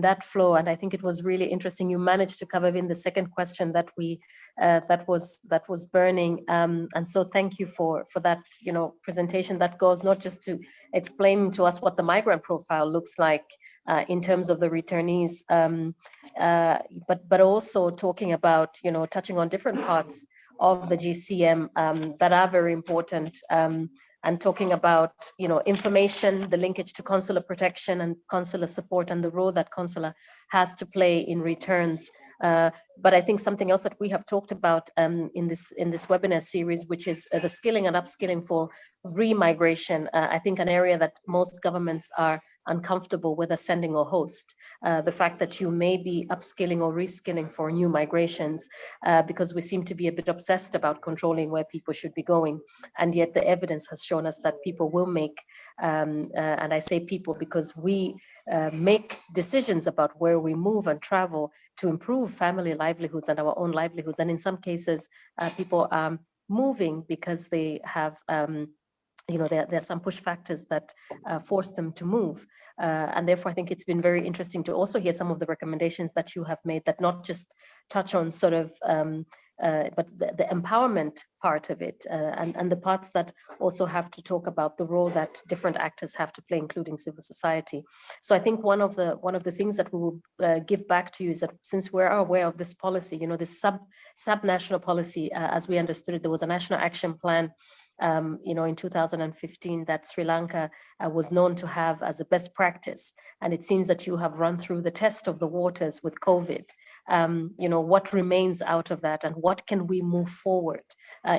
Speaker 2: that flow, and I think it was really interesting. You managed to cover in the second question that we that was burning, and so thank you for that presentation that goes not just to explain to us what the migrant profile looks like in terms of the returnees, but also talking about touching on different parts of the GCM that are very important, and talking about information, the linkage to consular protection and consular support, and the role that consular has to play in returns. But I think something else that we have talked about in this webinar series, which is the skilling and upskilling for remigration. I think an area that most governments are uncomfortable with sending or host. The fact that you may be upskilling or reskilling for new migrations, because we seem to be a bit obsessed about controlling where people should be going. And yet the evidence has shown us that people will make, and I say people because we make decisions about where we move and travel to improve family livelihoods and our own livelihoods. And in some cases, people are moving because they have there are some push factors that force them to move. And therefore, I think it's been very interesting to also hear some of the recommendations that you have made that not just touch on sort of, but the empowerment part of it, and the parts that also have to talk about the role that different actors have to play, including civil society. So I think one of the things that we will give back to you is that since we're aware of this policy, this sub-national policy, as we understood it, there was a national action plan in 2015 that Sri Lanka was known to have as a best practice. And it seems that you have run through the test of the waters with COVID. What remains out of that, and what can we move forward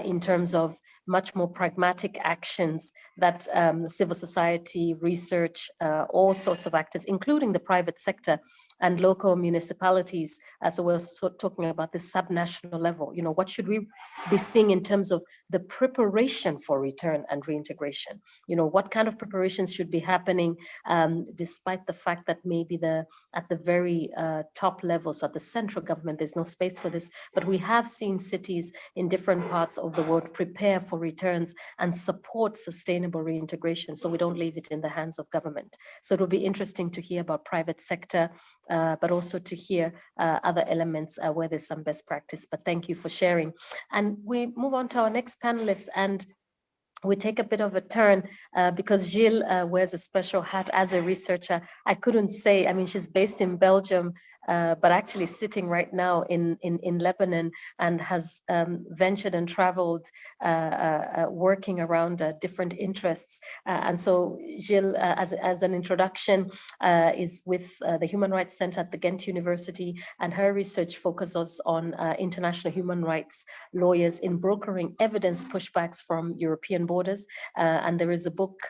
Speaker 2: in terms of much more pragmatic actions that civil society, research, all sorts of actors, including the private sector and local municipalities. So we're talking about this subnational level. What should we be seeing in terms of the preparation for return and reintegration? What kind of preparations should be happening, despite the fact that maybe at the very top levels of the central government, there's no space for this, but we have seen cities in different parts of the world prepare for returns and support sustainable reintegration, so we don't leave it in the hands of government. So it'll be interesting to hear about private sector, but also to hear other elements where there's some best practice. But thank you for sharing. And we move on to our next panelist, and we take a bit of a turn because Gilles wears a special hat as a researcher. I couldn't say, she's based in Belgium, but actually sitting right now in Lebanon, and has ventured and traveled, working around different interests. And so Gilles, as an introduction, is with the Human Rights Center at the Ghent University, and her research focuses on international human rights lawyers in brokering evidence pushbacks from European borders. And there is a book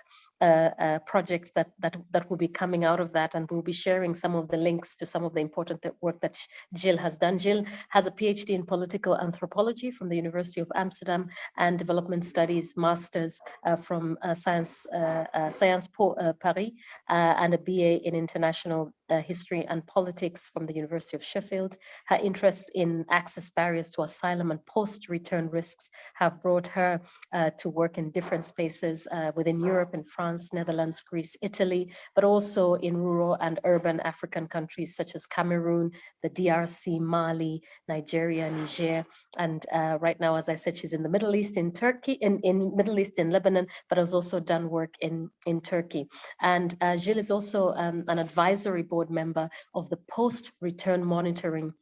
Speaker 2: project that will be coming out of that, and we'll be sharing some of the links to some of the important work that Gilles has done. Gilles has a PhD in political anthropology from the University of Amsterdam and development studies masters from Sciences Po Paris, and a BA in international history and politics from the University of Sheffield. Her interests in access barriers to asylum and post-return risks have brought her to work in different spaces within Europe and France, Netherlands, Greece, Italy, but also in rural and urban African countries such as Cameroon, the DRC, Mali, Nigeria, Niger, and right now, as I said, she's in the Middle East, in Turkey, in Middle East, in Lebanon, but has also done work in Turkey. And Gilles is also an advisory board member of the post-return monitoring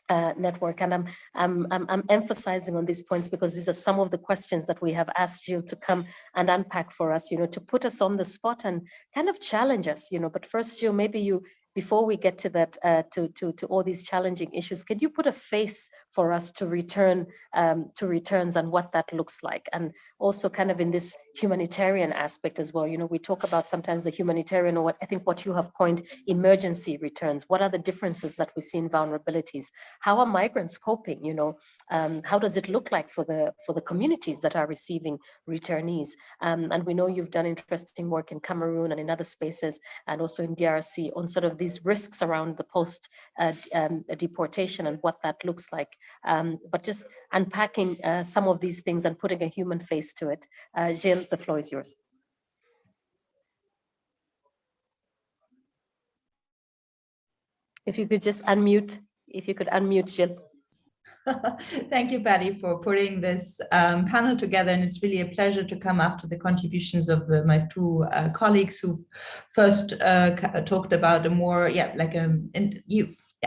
Speaker 2: network. And I'm emphasizing on these points because these are some of the questions that we have asked Gilles to come and unpack for us, to put us on the spot and kind of challenge us, But first, Gilles, maybe you, before we get to that, to all these challenging issues, can you put a face for us to returns and what that looks like? And also kind of in this humanitarian aspect as well. We talk about sometimes the humanitarian, or what you have coined emergency returns. What are the differences that we see in vulnerabilities? How are migrants coping? How does it look like for the communities that are receiving returnees? And we know you've done interesting work in Cameroon and in other spaces, and also in DRC, on sort of these risks around the post deportation and what that looks like. But just unpacking some of these things and putting a human face to it. Gilles, the floor is yours. If you could just unmute, Gilles.
Speaker 4: Thank you, Patty, for putting this panel together. And it's really a pleasure to come after the contributions of my two colleagues who first talked about a more,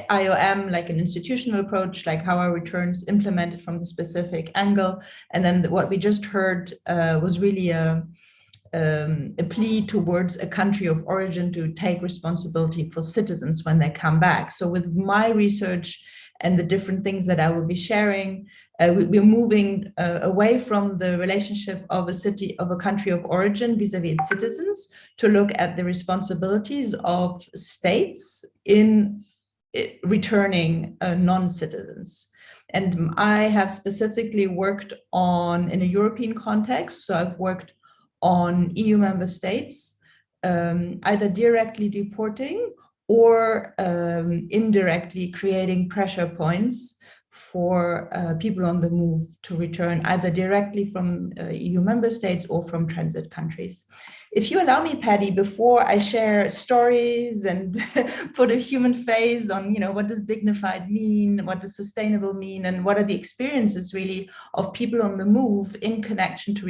Speaker 4: IOM, like an institutional approach, like how are returns implemented from the specific angle. And then what we just heard was really a plea towards a country of origin to take responsibility for citizens when they come back. So with my research and the different things that I will be sharing, we're moving away from the relationship of a country of origin vis-a-vis its citizens to look at the responsibilities of states in returning non-citizens. And I have specifically worked in a European context. So I've worked on EU member states, either directly deporting or indirectly creating pressure points for people on the move to return, either directly from EU member states or from transit countries. If you allow me, Patty, before I share stories and put a human face on, what does dignified mean, what does sustainable mean, and what are the experiences really of people on the move in connection to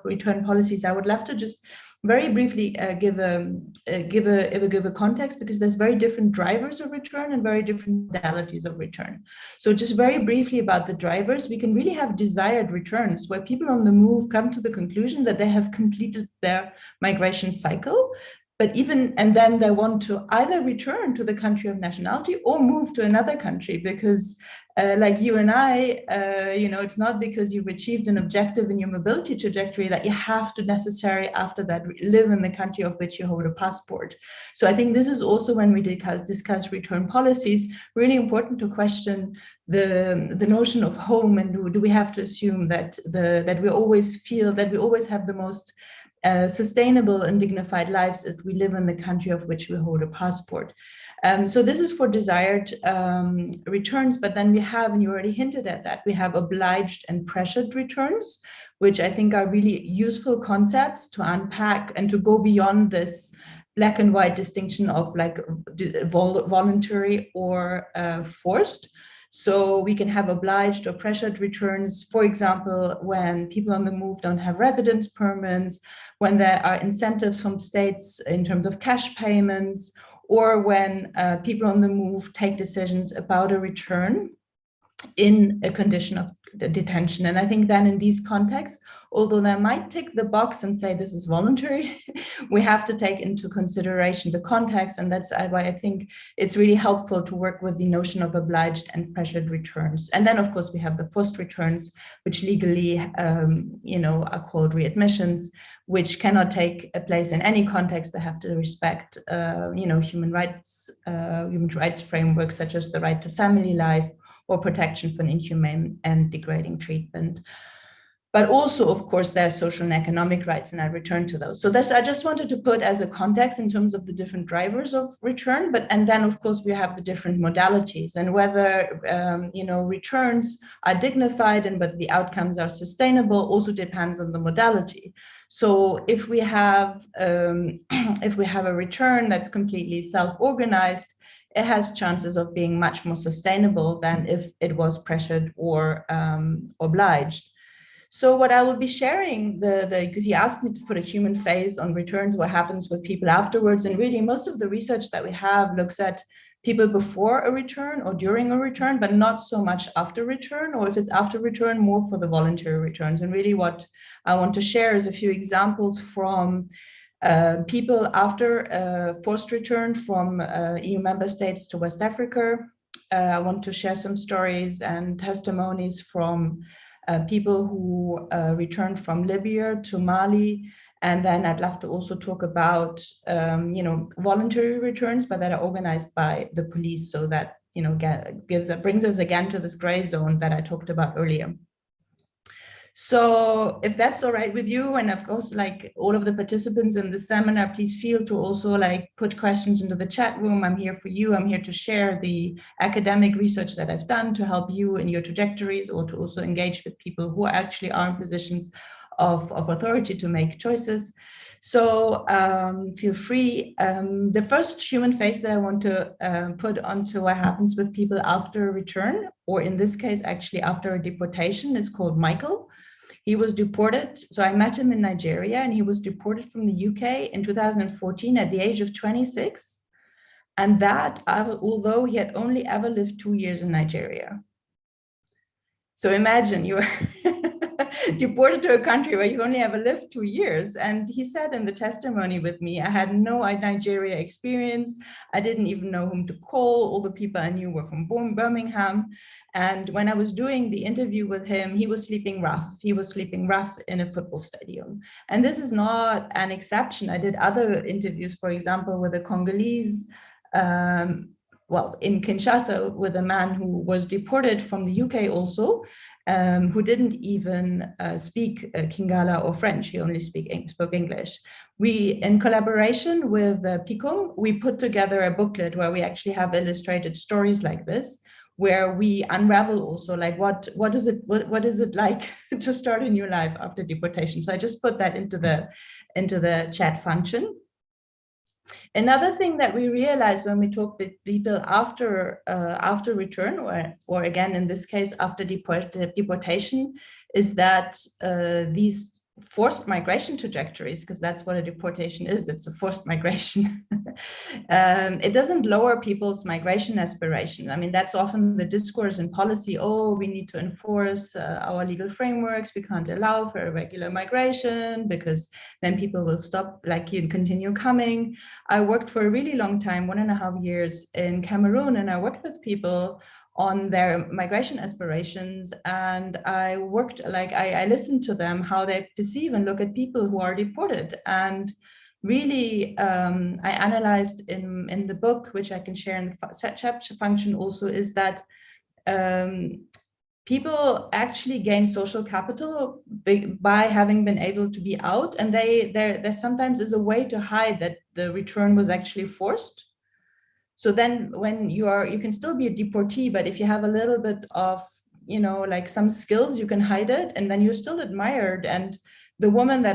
Speaker 4: return policies, I would love to just very briefly give a context, because there's very different drivers of return and very different modalities of return. So just very briefly about the drivers, we can really have desired returns where people on the move come to the conclusion that they have completed their migration cycle, and then they want to either return to the country of nationality or move to another country, because like you and I, it's not because you've achieved an objective in your mobility trajectory that you have to necessarily after that live in the country of which you hold a passport. So I think this is also, when we discuss return policies, really important to question the notion of home, and do we have to assume that we always feel that we always have the most sustainable and dignified lives if we live in the country of which we hold a passport. So this is for desired returns, but then we have, and you already hinted at that, we have obliged and pressured returns, which I think are really useful concepts to unpack and to go beyond this black and white distinction of like voluntary or forced. So we can have obliged or pressured returns, for example, when people on the move don't have residence permits, when there are incentives from states in terms of cash payments, or when people on the move take decisions about a return in a condition of detention. And I think then in these contexts, although they might tick the box and say this is voluntary, we have to take into consideration the context. And that's why I think it's really helpful to work with the notion of obliged and pressured returns. And then, of course, we have the forced returns, which legally, are called readmissions, which cannot take place in any context. They have to respect, human rights frameworks such as the right to family life, or protection from inhumane and degrading treatment. But also, of course, there are social and economic rights, and I return to those. So this I just wanted to put as a context in terms of the different drivers of return, and then, of course, we have the different modalities, and whether, returns are dignified and but the outcomes are sustainable also depends on the modality. So if we have a return that's completely self-organized, it has chances of being much more sustainable than if it was pressured or obliged. So what I will be sharing, because you asked me to put a human face on returns, what happens with people afterwards, and really most of the research that we have looks at people before a return or during a return, but not so much after return, or if it's after return, more for the voluntary returns. And really what I want to share is a few examples from people after forced return from EU member states to West Africa. I want to share some stories and testimonies from people who returned from Libya to Mali. And then I'd love to also talk about, voluntary returns, but that are organized by the police, so that, brings us again to this gray zone that I talked about earlier. So if that's all right with you, and of course, like all of the participants in the seminar, please feel to also put questions into the chat room. I'm here for you. I'm here to share the academic research that I've done to help you in your trajectories, or to also engage with people who actually are in positions of authority to make choices. So feel free. The first human face that I want to put onto what happens with people after return, or in this case, actually after a deportation, is called Michael. He was deported. So I met him in Nigeria, and he was deported from the UK in 2014 at the age of 26. And that, although he had only ever lived 2 years in Nigeria. So imagine you're deported to a country where you only ever lived 2 years. And he said in the testimony with me, I had no Nigeria experience. I didn't even know whom to call. All the people I knew were from Birmingham. And when I was doing the interview with him, he was sleeping rough. He was sleeping rough in a football stadium. And this is not an exception. I did other interviews, for example, with a Congolese, in Kinshasa, with a man who was deported from the UK also, who didn't even speak Lingala or French. He only spoke English. We, in collaboration with PICOM, we put together a booklet where we actually have illustrated stories like this, where we unravel also what is it like to start a new life after deportation. So I just put that into the chat function. Another thing that we realize when we talk with people after return, or again in this case after deportation, is that these forced migration trajectories, because that's what a deportation is, it's a forced migration. It doesn't lower people's migration aspirations. I mean, that's often the discourse in policy. Oh, we need to enforce our legal frameworks. We can't allow for irregular migration because then people will stop, and continue coming. I worked for a really long time, 1.5 years in Cameroon, and I worked with people on their migration aspirations, and I worked, I listened to them, how they perceive and look at people who are deported. And really, I analyzed in the book, which I can share in the chapter function also, is that people actually gain social capital by having been able to be out, and there sometimes is a way to hide that the return was actually forced. So then when you can still be a deportee, but if you have a little bit of, some skills, you can hide it, and then you're still admired. And the woman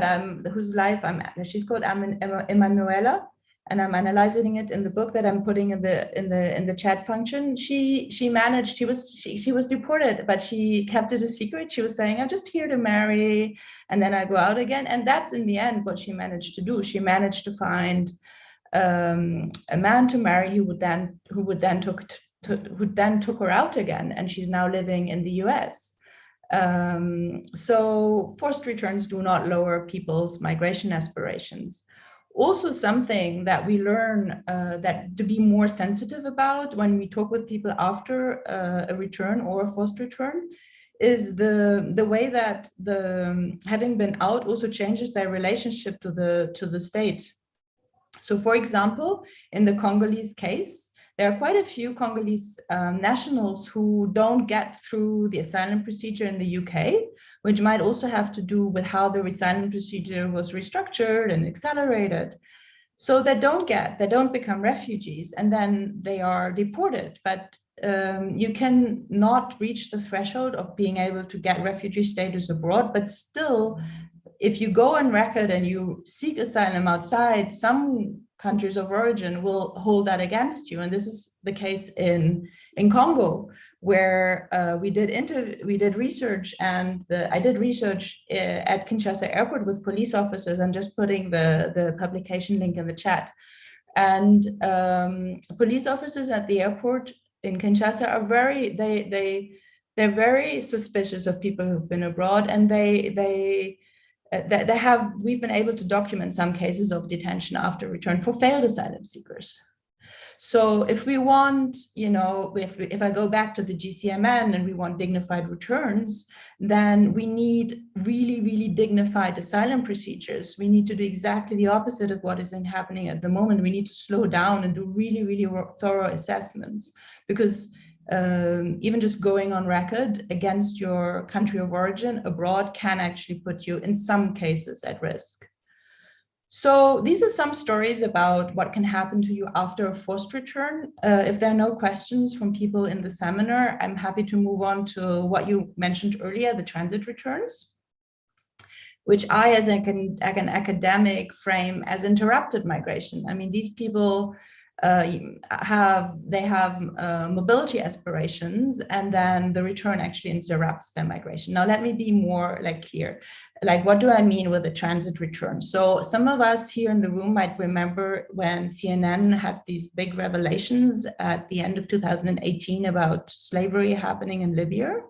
Speaker 4: whose life she's called Emanuela, and I'm analyzing it in the book that I'm putting in the chat function. She managed, she was deported, but she kept it a secret. She was saying, I'm just here to marry, and then I go out again. And that's in the end what she managed to do. She managed to find a man to marry who then took her out again, and she's now living in the US. So forced returns do not lower people's migration aspirations. Also, something that we learn that to be more sensitive about when we talk with people after a return or a forced return is the way that having been out also changes their relationship to the state. So, for example, in the Congolese case, there are quite a few Congolese nationals who don't get through the asylum procedure in the UK, which might also have to do with how the asylum procedure was restructured and accelerated. So they don't become refugees, and then they are deported. But you can not reach the threshold of being able to get refugee status abroad, but still, if you go on record and you seek asylum outside, some countries of origin will hold that against you. And this is the case in Congo, where we did research, and I did research at Kinshasa Airport with police officers. I'm just putting the publication link in the chat. And police officers at the airport in Kinshasa are they're very suspicious of people who've been abroad, and we've been able to document some cases of detention after return for failed asylum seekers. So if we want, if I go back to the GCMN and we want dignified returns, then we need really, really dignified asylum procedures. We need to do exactly the opposite of what is happening at the moment. We need to slow down and do really, really thorough assessments, because even just going on record against your country of origin abroad can actually put you in some cases at risk. So these are some stories about what can happen to you after a forced return. If there are no questions from people in the seminar, I'm happy to move on to what you mentioned earlier, the transit returns, which I, as an academic, frame as interrupted migration. I mean, these people have mobility aspirations, and then the return actually interrupts their migration. Now, let me be more clear. What do I mean with a transit return? So some of us here in the room might remember when CNN had these big revelations at the end of 2018 about slavery happening in Libya.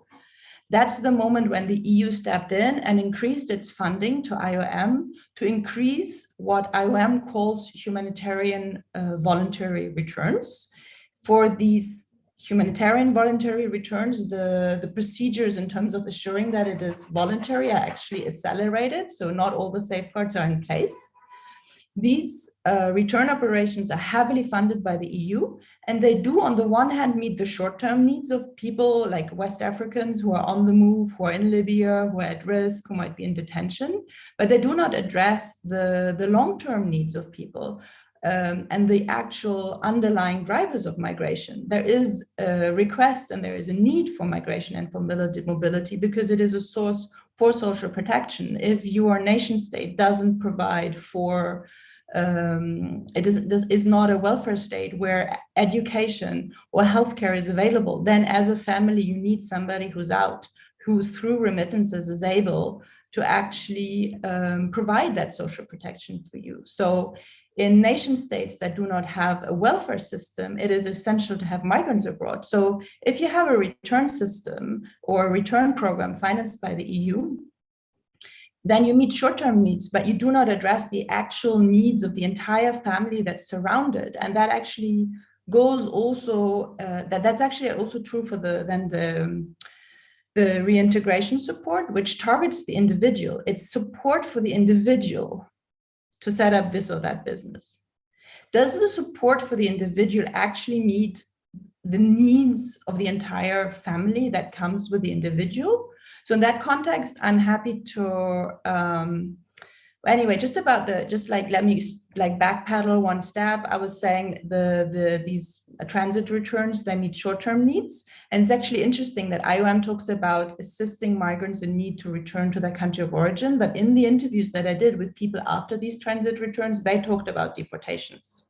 Speaker 4: That's the moment when the EU stepped in and increased its funding to IOM to increase what IOM calls humanitarian voluntary returns. For these humanitarian voluntary returns, the procedures in terms of assuring that it is voluntary are actually accelerated, so not all the safeguards are in place. These return operations are heavily funded by the EU, and they do, on the one hand, meet the short-term needs of people like West Africans who are on the move, who are in Libya, who are at risk, who might be in detention, but they do not address the long-term needs of people and the actual underlying drivers of migration. There is a request and there is a need for migration and for mobility because it is a source for social protection. If your nation state doesn't provide for this is not a welfare state where education or healthcare is available, then as a family, you need somebody who's out, who through remittances is able to actually provide that social protection for you. So in nation states that do not have a welfare system, it is essential to have migrants abroad. So if you have a return system or a return program financed by the EU, then you meet short-term needs, but you do not address the actual needs of the entire family that's surrounded. And that actually goes also, that's actually also true for the reintegration support, which targets the individual. It's support for the individual to set up this or that business. Does the support for the individual actually meet the needs of the entire family that comes with the individual? So in that context, I'm happy to, anyway, let me backpedal one step. I was saying these transit returns, they meet short-term needs. And it's actually interesting that IOM talks about assisting migrants in need to return to their country of origin. But in the interviews that I did with people after these transit returns, they talked about deportations.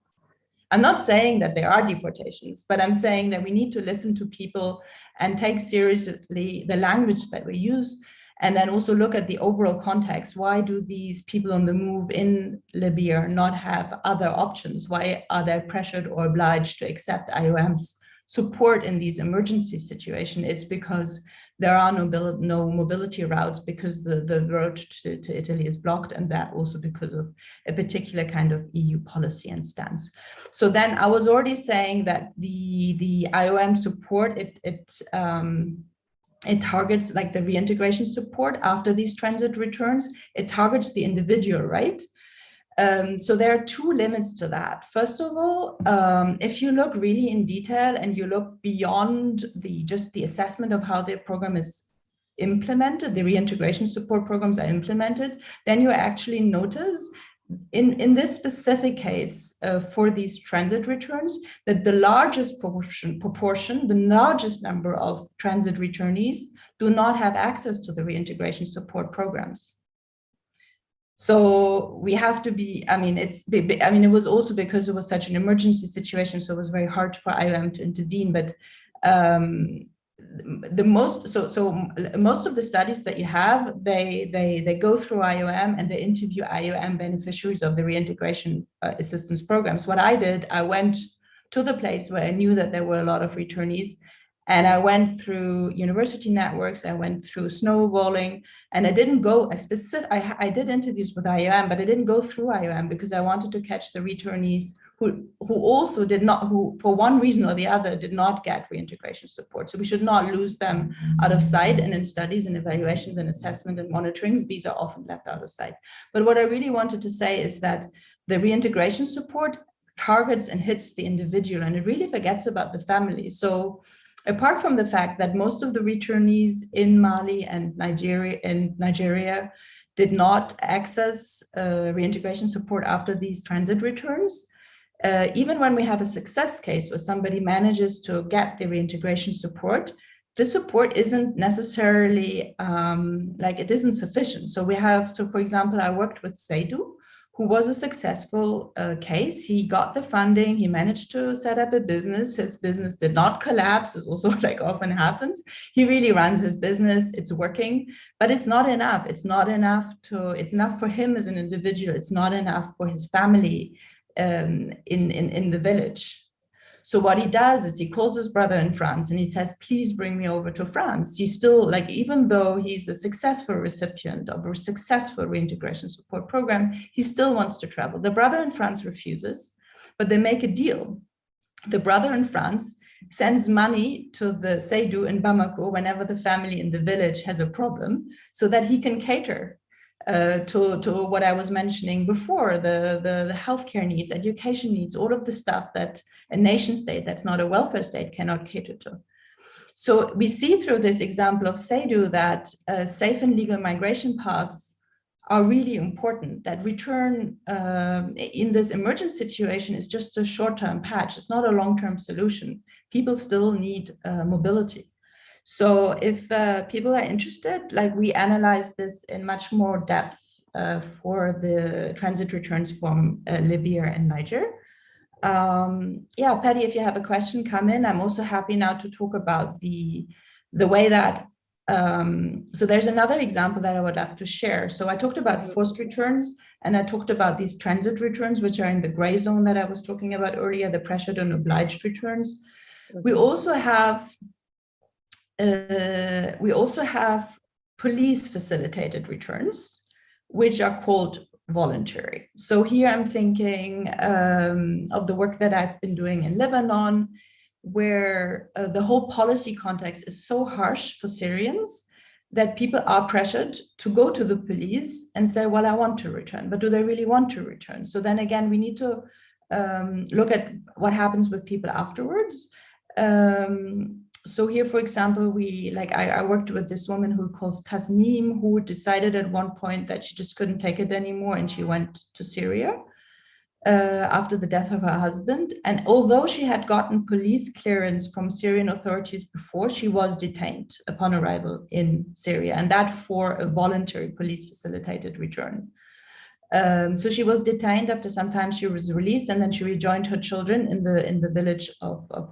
Speaker 4: I'm not saying that there are deportations, but I'm saying that we need to listen to people and take seriously the language that we use. And then also look at the overall context. Why do these people on the move in Libya not have other options? Why are they pressured or obliged to accept IOM's support in these emergency situations? It's because there are no mobility routes, because the road to Italy is blocked, and that also because of a particular kind of EU policy and stance. So then I was already saying that the IOM support, it targets like the reintegration support after these transit returns. It targets the individual, right? So there are two limits to that. First of all, if you look really in detail and you look beyond just the assessment of how the program is implemented, the reintegration support programs are implemented, then you actually notice in this specific case for these transit returns, that the largest proportion, the largest number of transit returnees do not have access to the reintegration support programs. So we have to be, it was also because it was such an emergency situation, so it was very hard for IOM to intervene, but most of the studies that you have, they go through IOM and they interview IOM beneficiaries of the reintegration assistance programs. What I did, I went to the place where I knew that there were a lot of returnees, and I went through university networks, I went through snowballing, and I didn't go I did interviews with IOM, but I didn't go through IOM because I wanted to catch the returnees who also did not, who for one reason or the other did not get reintegration support. So we should not lose them out of sight, and in studies and evaluations and assessment and monitorings, these are often left out of sight. But what I really wanted to say is that the reintegration support targets and hits the individual, and it really forgets about the family. So apart from the fact that most of the returnees in Mali and Nigeria did not access reintegration support after these transit returns, even when we have a success case where somebody manages to get the reintegration support, the support isn't necessarily it isn't sufficient. So for example, I worked with Seydou, who was a successful case. He got the funding, he managed to set up a business. His business did not collapse, as also like often happens. He really runs his business, it's working, but it's not enough. It's enough for him as an individual. It's not enough for his family in the village. So what he does is he calls his brother in France and he says, please bring me over to France. He's still even though he's a successful recipient of a successful reintegration support program, he still wants to travel. The brother in France refuses, but they make a deal. The brother in France sends money to the Seydou in Bamako whenever the family in the village has a problem, so that he can cater to what I was mentioning before, the healthcare needs, education needs, all of the stuff that a nation state that's not a welfare state cannot cater to. So we see through this example of Seydou that safe and legal migration paths are really important. That return in this emergent situation is just a short-term patch. It's not a long-term solution. People still need mobility. So if people are interested, we analyze this in much more depth for the transit returns from Libya and Niger. Patty, if you have a question, come in. I'm also happy now to talk about the way that, so there's another example that I would love to share. So I talked about forced returns, and I talked about these transit returns, which are in the gray zone that I was talking about earlier, the pressured and obliged returns. We also have police facilitated returns, which are called voluntary. So here I'm thinking of the work that I've been doing in Lebanon, where the whole policy context is so harsh for Syrians that people are pressured to go to the police and say, well, I want to return, but do they really want to return? So then again, we need to look at what happens with people afterwards. So here, for example, I worked with this woman who calls Tasneem, who decided at one point that she just couldn't take it anymore, and she went to Syria after the death of her husband. And although she had gotten police clearance from Syrian authorities before, she was detained upon arrival in Syria, and that for a voluntary police facilitated return. So she was detained. After some time, she was released, and then she rejoined her children in the village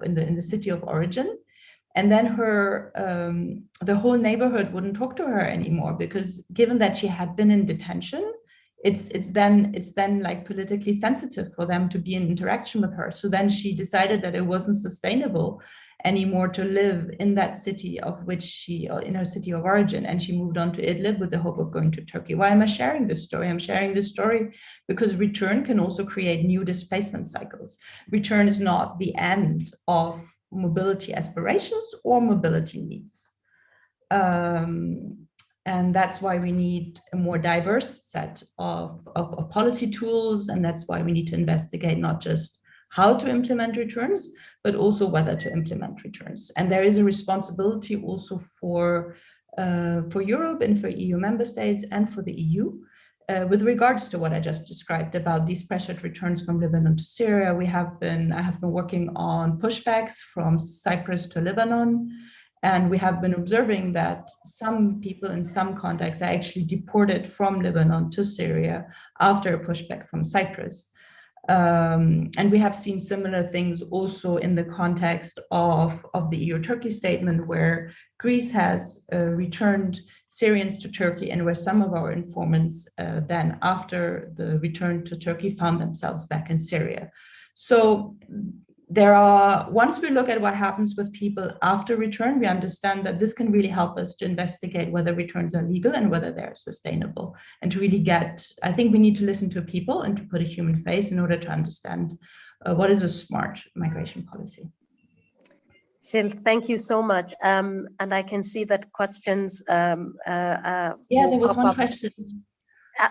Speaker 4: in the city of origin. And then the whole neighborhood wouldn't talk to her anymore, because given that she had been in detention, it's then like politically sensitive for them to be in interaction with her. So then she decided that it wasn't sustainable anymore to live in that city of which in her city of origin, and she moved on to Idlib with the hope of going to Turkey. Why am I sharing this story? I'm sharing this story because return can also create new displacement cycles. Return is not the end of mobility aspirations or mobility needs. And that's why we need a more diverse set of policy tools, and that's why we need to investigate not just how to implement returns, but also whether to implement returns. And there is a responsibility also for Europe and for EU member states and for the EU with regards to what I just described about these pressured returns from Lebanon to Syria. I have been working on pushbacks from Cyprus to Lebanon, and we have been observing that some people in some contexts are actually deported from Lebanon to Syria after a pushback from Cyprus. And we have seen similar things also in the context of the EU-Turkey statement, where Greece has returned Syrians to Turkey, and where some of our informants then after the return to Turkey found themselves back in Syria. So once we look at what happens with people after return, we understand that this can really help us to investigate whether returns are legal and whether they're sustainable. And to really I think we need to listen to people and to put a human face in order to understand what is a smart migration policy.
Speaker 2: Jill, thank you so much. And I can see that questions
Speaker 4: there was one question.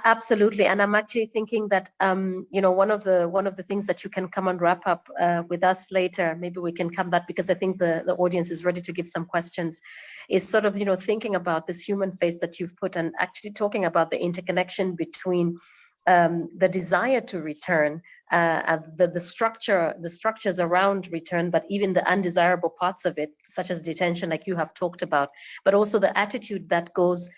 Speaker 2: Absolutely, and I'm actually thinking that one of the things that you can come and wrap up with us later, maybe we can come that, because I think the audience is ready to give some questions, is sort of thinking about this human face that you've put, and actually talking about the interconnection between the desire to return, the structures around return, but even the undesirable parts of it, such as detention, like you have talked about, but also the attitude that goes,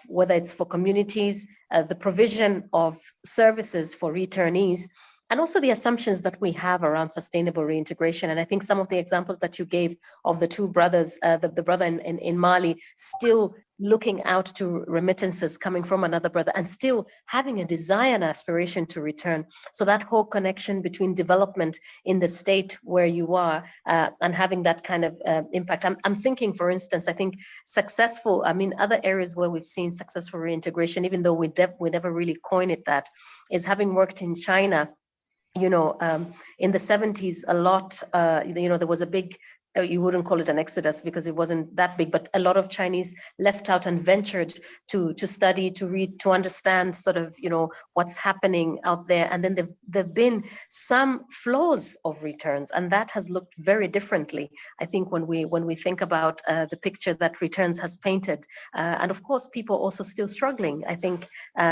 Speaker 2: whether it's for communities, the provision of services for returnees, and also the assumptions that we have around sustainable reintegration. And I think some of the examples that you gave of the two brothers, the brother in Mali, still looking out to remittances coming from another brother and still having a desire and aspiration to return. So that whole connection between development in the state where you are and having that kind of impact. I'm thinking, for instance, I think other areas where we've seen successful reintegration, even though we never really coined it that, is having worked in China. In the 70s, a lot, there was a big, you wouldn't call it an exodus because it wasn't that big, but a lot of Chinese left out and ventured to study, to read, to understand sort of, what's happening out there. And then there've been some flows of returns, and that has looked very differently, I think, when we think about the picture that returns has painted. And of course, people also still struggling, I think,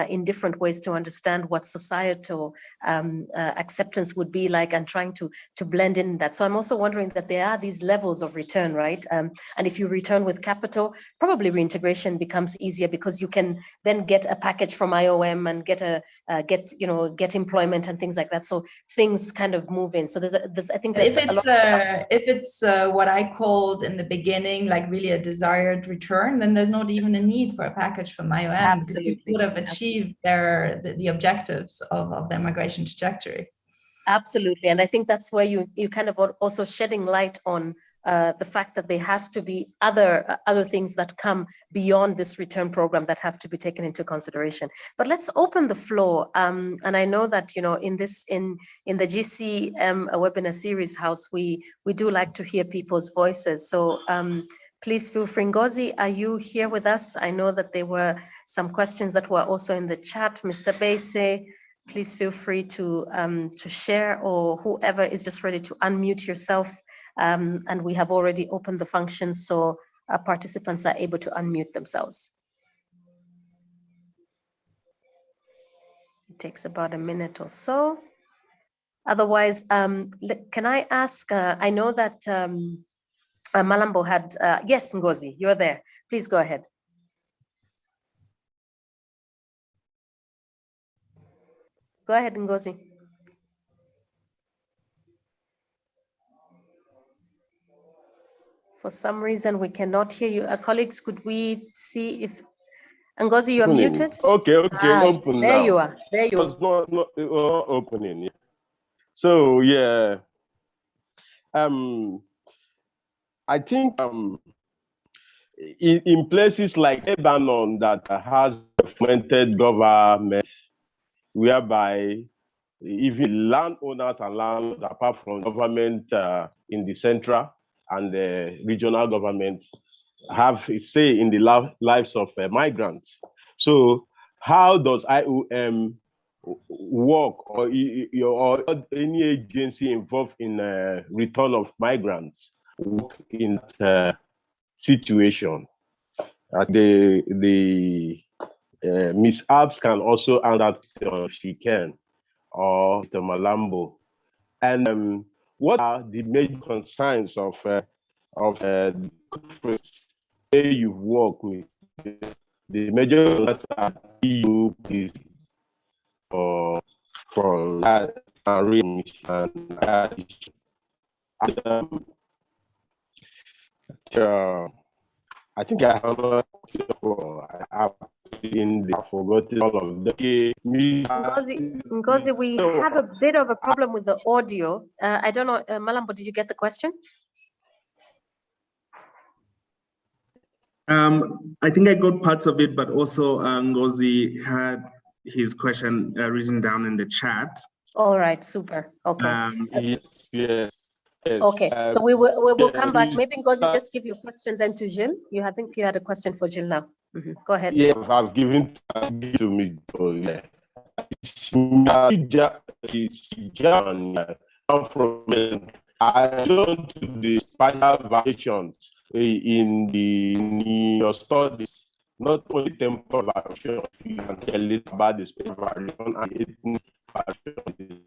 Speaker 2: in different ways to understand what societal acceptance would be like, and trying to blend in that. So I'm also wondering that there are these levels of return, right? And if you return with capital, probably reintegration becomes easier because you can then get a package from IOM and get employment and things like that. So things kind of move in. So I think there's
Speaker 4: if it's what I called in the beginning, like really a desired return, then there's not even a need for a package from IOM.
Speaker 2: Absolutely.
Speaker 4: Because people would have achieved the objectives of their migration trajectory.
Speaker 2: Absolutely. And I think that's where you kind of also shedding light on the fact that there has to be other things that come beyond this return program that have to be taken into consideration. But let's open the floor. And I know that, in the GCM webinar series house, we do like to hear people's voices. So please feel free. Ngozi, are you here with us? I know that there were some questions that were also in the chat. Mr. Bese, please feel free to share, or whoever is just ready to unmute yourself. And we have already opened the function, so participants are able to unmute themselves. It takes about a minute or so. Otherwise, can I ask, I know that Malambo had, yes, Ngozi, you're there. Please go ahead. Go ahead, Ngozi. For some reason, we cannot hear you. Colleagues, could we see if Ngozi, you are muted?
Speaker 5: Okay, open
Speaker 2: there
Speaker 5: now.
Speaker 2: You are. There you are.
Speaker 5: It's not opening. So yeah, I think in places like Lebanon that has fragmented government, whereby even landowners and landlords, apart from government in the central and the regional government, have a say in the lives of migrants. So how does IOM work, or any agency involved in return of migrants work in that situation? Miss Abs can also answer if she can, or Mr. Malambo. And what are the major concerns of the conference where you work with? The major concerns are EU policy for that readmission and I think I have forgotten all of the
Speaker 2: Ngozi, we have a bit of a problem with the audio. I don't know, Malambo, did you get the question?
Speaker 1: I think I got parts of it, but also Ngozi had his question written down in the chat.
Speaker 2: All right, super. Okay.
Speaker 5: Yes.
Speaker 2: Okay, so we will come back. Maybe Ngozi, just give your question then to Gilles. I think you had a question for Gilles now. Go ahead.
Speaker 5: Yeah, I've given to me. Yeah. I don't do the special variations in your studies, not only temporal variation, you can tell it about the special variation and ethnic variation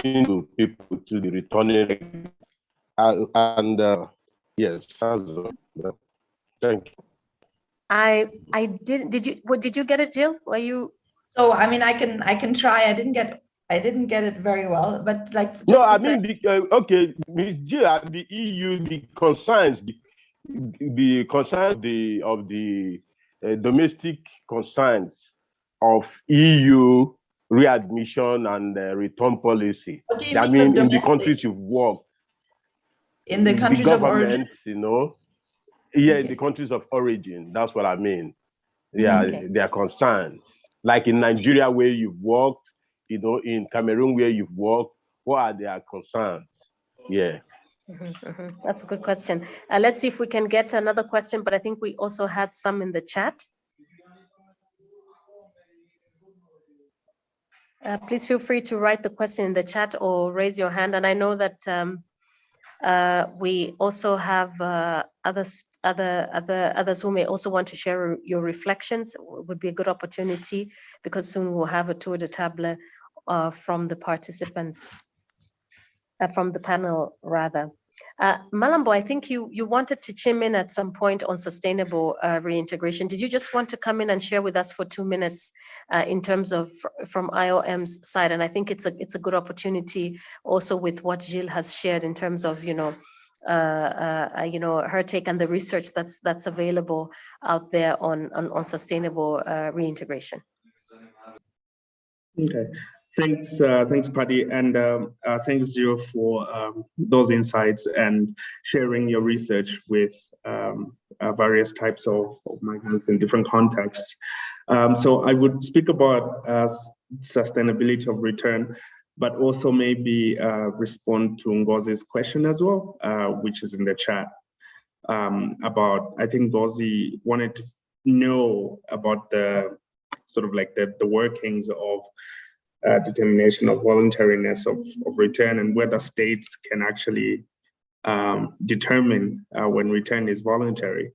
Speaker 5: into people to the returning. Yes, thank you.
Speaker 2: Did you get it, Jill? Were you?
Speaker 4: So I mean, I can try. I didn't get it very well, but like just
Speaker 5: no, I
Speaker 4: say,
Speaker 5: mean okay, Ms. Jill, the EU, the concerns, the concerns of the domestic concerns of EU readmission and return policy.
Speaker 4: What do you
Speaker 5: I
Speaker 4: mean
Speaker 5: mean, in the countries you've worked,
Speaker 4: in the countries of origin,
Speaker 5: yeah, in the countries of origin. That's what I mean. Yeah, their concerns. Like in Nigeria, where you've worked, in Cameroon, where you've worked, what are their concerns? Yeah.
Speaker 2: That's a good question. Let's see if we can get another question, but I think we also had some in the chat. Please feel free to write the question in the chat or raise your hand. And I know that we also have others who may also want to share your reflections. It would be a good opportunity because soon we'll have a tour de table from the participants, from the panel rather. Malambo, I think you wanted to chime in at some point on sustainable reintegration. Did you just want to come in and share with us for 2 minutes in terms of from IOM's side? And I think it's a good opportunity also with what Gilles has shared in terms of her take and the research that's available out there on sustainable reintegration.
Speaker 1: Okay. Thanks, Paddy, and thanks, Gio, for those insights and sharing your research with various types of migrants in different contexts. So I would speak about sustainability of return, but also maybe respond to Ngozi's question as well, which is in the chat. I think Ngozi wanted to know about the sort of like the workings of determination of voluntariness of return and whether states can actually determine when return is voluntary.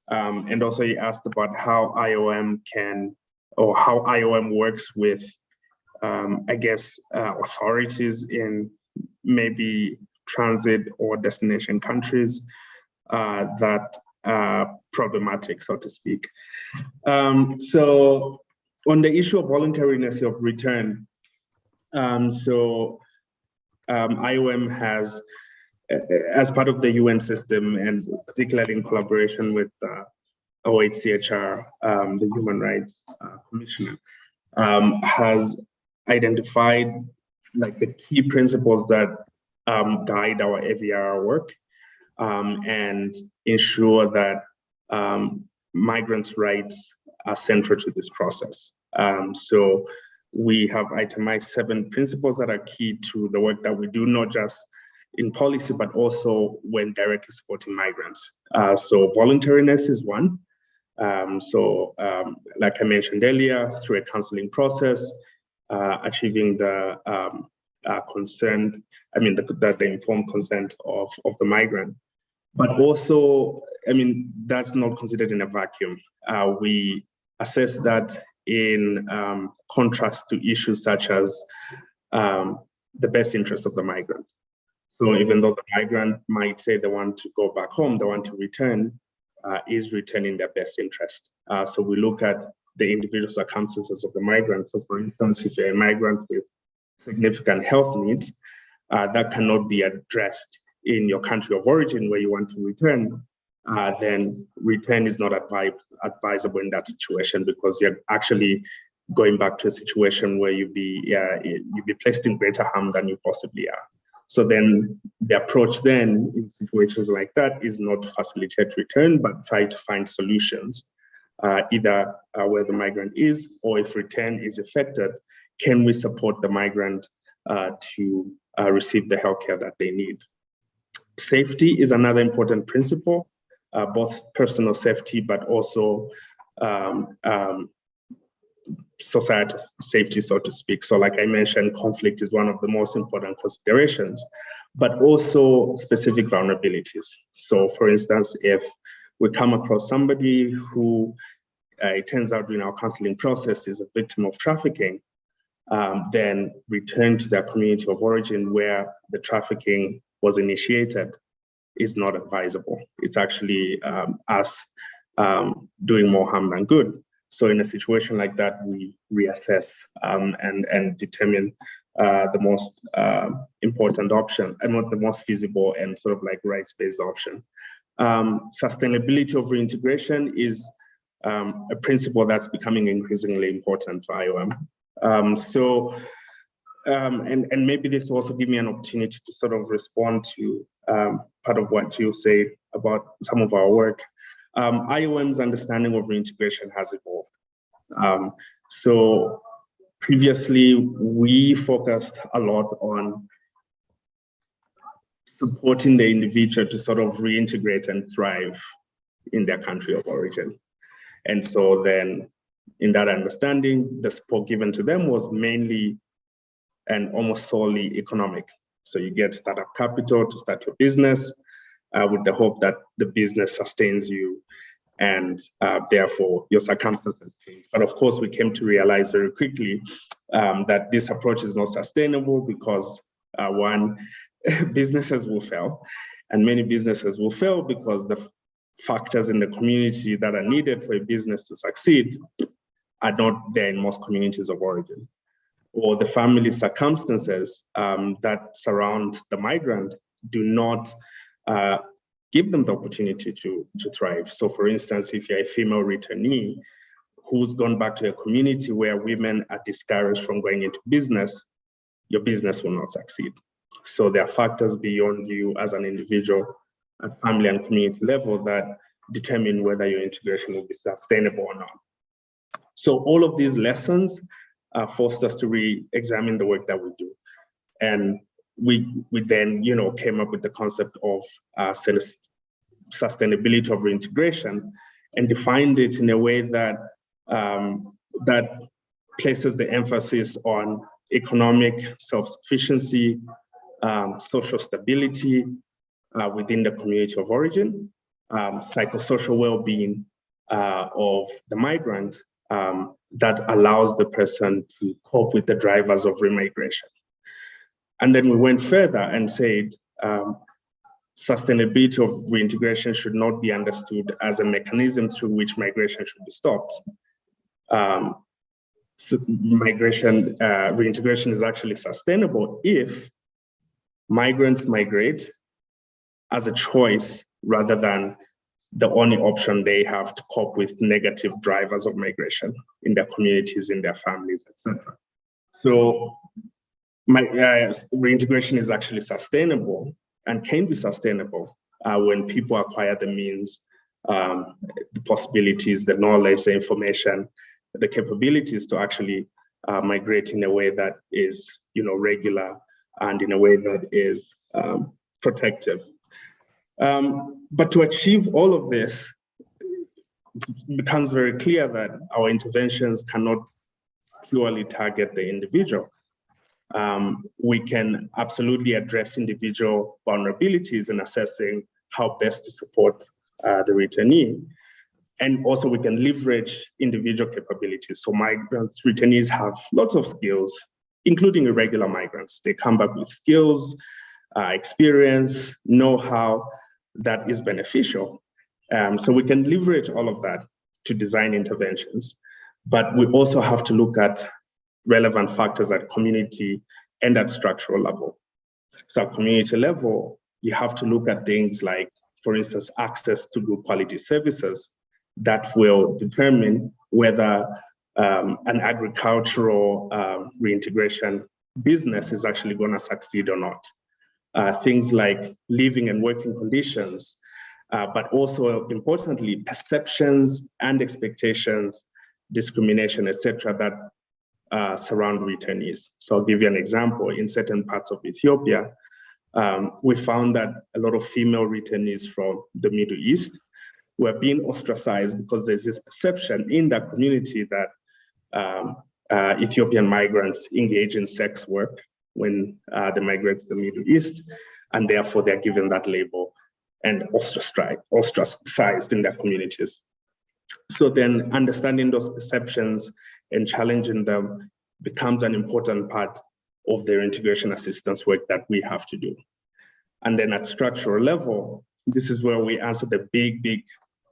Speaker 1: And also he asked about how IOM how IOM works with, I guess, authorities in maybe transit or destination countries that are problematic, so to speak. So on the issue of voluntariness of return, IOM has as part of the UN system, and particularly in collaboration with OHCHR, the Human Rights Commissioner, has identified like the key principles that guide our AVR work and ensure that migrants' rights are central to this process. So we have itemized 7 principles that are key to the work that we do, not just in policy, but also when directly supporting migrants. So voluntariness is one. Like I mentioned earlier, through a counseling process, achieving the consent, the informed consent of the migrant. But also, that's not considered in a vacuum. We assess that in contrast to issues such as the best interest of the migrant. So even though the migrant might say they want to go back home, they want to return, is returning their best interest. So we look at the individual circumstances of the migrant. So for instance, if you're a migrant with significant health needs that cannot be addressed in your country of origin where you want to return, then return is not advisable in that situation, because you're actually going back to a situation where you'd be placed in greater harm than you possibly are. So then the approach then in situations like that is not to facilitate return, but try to find solutions, either where the migrant is, or if return is effected, can we support the migrant to receive the healthcare that they need? Safety is another important principle, both personal safety, but also societal safety, so to speak. So like I mentioned, conflict is one of the most important considerations, but also specific vulnerabilities. So for instance, if we come across somebody who it turns out during our counseling process is a victim of trafficking, then return to their community of origin where the trafficking was initiated is not advisable. It's actually us doing more harm than good. So in a situation like that, we reassess and determine the most important option, and not the most feasible and sort of like rights-based option. Sustainability of reintegration is a principle that's becoming increasingly important for IOM. And maybe this will also give me an opportunity to sort of respond to part of what you say about some of our work. IOM's understanding of reintegration has evolved. So previously, we focused a lot on supporting the individual to sort of reintegrate and thrive in their country of origin. And so then in that understanding, the support given to them was mainly and almost solely economic. So you get startup capital to start your business with the hope that the business sustains you and therefore your circumstances change. But of course, we came to realize very quickly that this approach is not sustainable because one, businesses will fail, and many businesses will fail because the factors in the community that are needed for a business to succeed are not there in most communities of origin, or the family circumstances that surround the migrant do not give them the opportunity to thrive. So for instance, if you're a female returnee who's gone back to a community where women are discouraged from going into business, your business will not succeed. So there are factors beyond you as an individual at family and community level that determine whether your integration will be sustainable or not. So all of these lessons forced us to re-examine the work that we do. And we then, came up with the concept of sustainability of reintegration and defined it in a way that that places the emphasis on economic self-sufficiency, social stability within the community of origin, psychosocial well-being of the migrant that allows the person to cope with the drivers of remigration. And then we went further and said, sustainability of reintegration should not be understood as a mechanism through which migration should be stopped. So reintegration is actually sustainable if migrants migrate as a choice rather than the only option they have to cope with negative drivers of migration in their communities, in their families, etc. So reintegration is actually sustainable and can be sustainable when people acquire the means, the possibilities, the knowledge, the information, the capabilities to actually migrate in a way that is, regular and in a way that is protective. But to achieve all of this, it becomes very clear that our interventions cannot purely target the individual. We can absolutely address individual vulnerabilities in assessing how best to support the returnee. And also we can leverage individual capabilities. So migrants, returnees have lots of skills, including irregular migrants. They come back with skills, experience, know-how that is beneficial. So we can leverage all of that to design interventions, but we also have to look at relevant factors at community and at structural level. So at community level, you have to look at things like, for instance, access to good quality services that will determine whether an agricultural reintegration business is actually going to succeed or not. Things like living and working conditions, but also importantly, perceptions and expectations, discrimination, etc., that surround returnees. So I'll give you an example. In certain parts of Ethiopia, we found that a lot of female returnees from the Middle East were being ostracized because there's this perception in that community that Ethiopian migrants engage in sex work when they migrate to the Middle East, and therefore they're given that label and ostracized in their communities. So then understanding those perceptions and challenging them becomes an important part of their integration assistance work that we have to do. And then at structural level, this is where we answer the big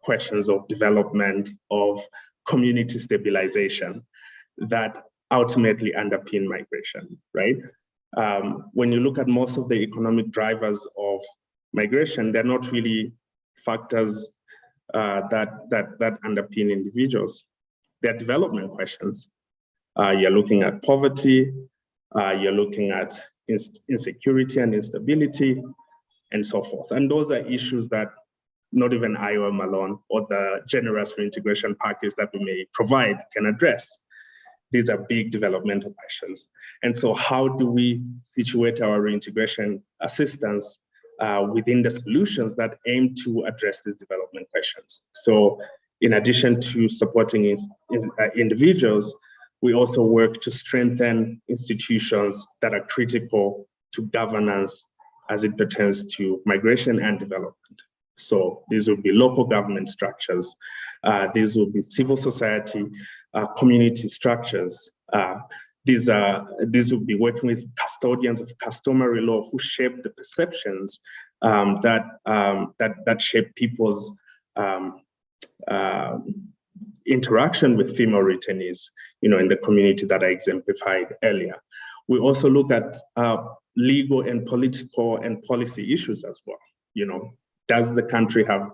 Speaker 1: questions of development, of community stabilization that ultimately underpin migration, right? When you look at most of the economic drivers of migration, they're not really factors that underpin individuals. They're development questions. You're looking at poverty, you're looking at insecurity and instability, and so forth. And those are issues that not even IOM alone or the generous reintegration package that we may provide can address. These are big developmental questions. And so how do we situate our reintegration assistance within the solutions that aim to address these development questions? So in addition to supporting individuals, we also work to strengthen institutions that are critical to governance as it pertains to migration and development. So these will be local government structures, these will be civil society, community structures. These will be working with custodians of customary law who shape the perceptions that shape people's interaction with female returnees, in the community that I exemplified earlier. We also look at legal and political and policy issues as well. Does the country have,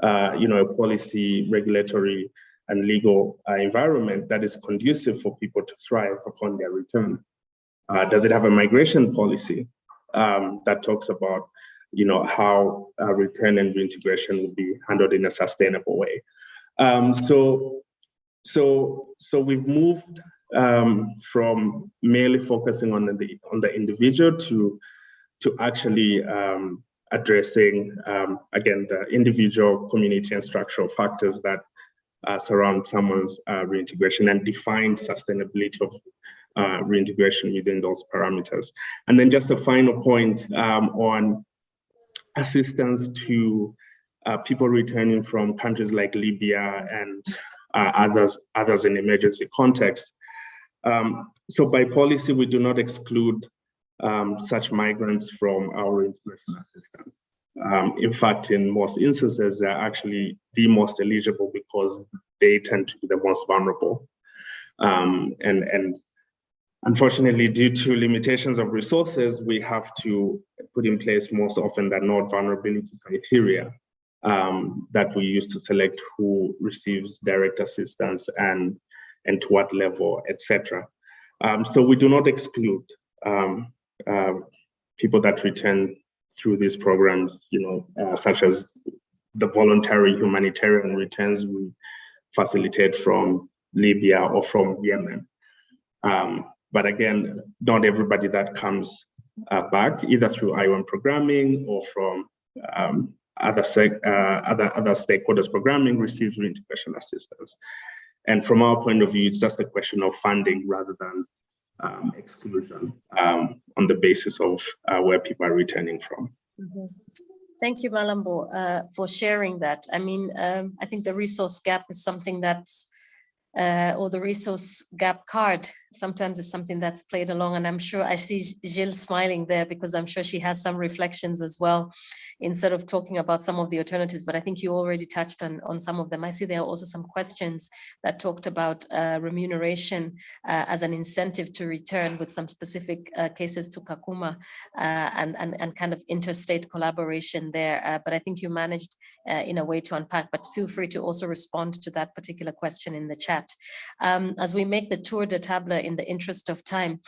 Speaker 1: a policy, regulatory, and legal environment that is conducive for people to thrive upon their return? Does it have a migration policy that talks about, how return and reintegration will be handled in a sustainable way? So we've moved from merely focusing on the individual to actually addressing, again, the individual, community, and structural factors that surround someone's reintegration and define sustainability of reintegration within those parameters. And then just a final point on assistance to people returning from countries like Libya and others in emergency context. So by policy, we do not exclude such migrants from our international assistance. In fact, in most instances, they're actually the most eligible because they tend to be the most vulnerable. And Unfortunately, due to limitations of resources, we have to put in place most often than not vulnerability criteria that we use to select who receives direct assistance and to what level, etc. So we do not exclude people that return through these programs, such as the voluntary humanitarian returns we facilitate from Libya or from Yemen. But again, not everybody that comes back, either through IOM programming or from other stakeholders programming, receives reintegration assistance. And from our point of view, it's just a question of funding rather than exclusion on the basis of where people are returning from.
Speaker 2: Mm-hmm. Thank you, Malambo, for sharing that. I mean, I think the resource gap is something that's, or the resource gap card sometimes is something that's played along. And I'm sure I see Gilles smiling there because I'm sure she has some reflections as well, instead of talking about some of the alternatives, but I think you already touched on some of them. I see there are also some questions that talked about remuneration as an incentive to return, with some specific cases to Kakuma and kind of interstate collaboration there. But I think you managed in a way to unpack, but feel free to also respond to that particular question in the chat. As we make the tour de table in the interest of time,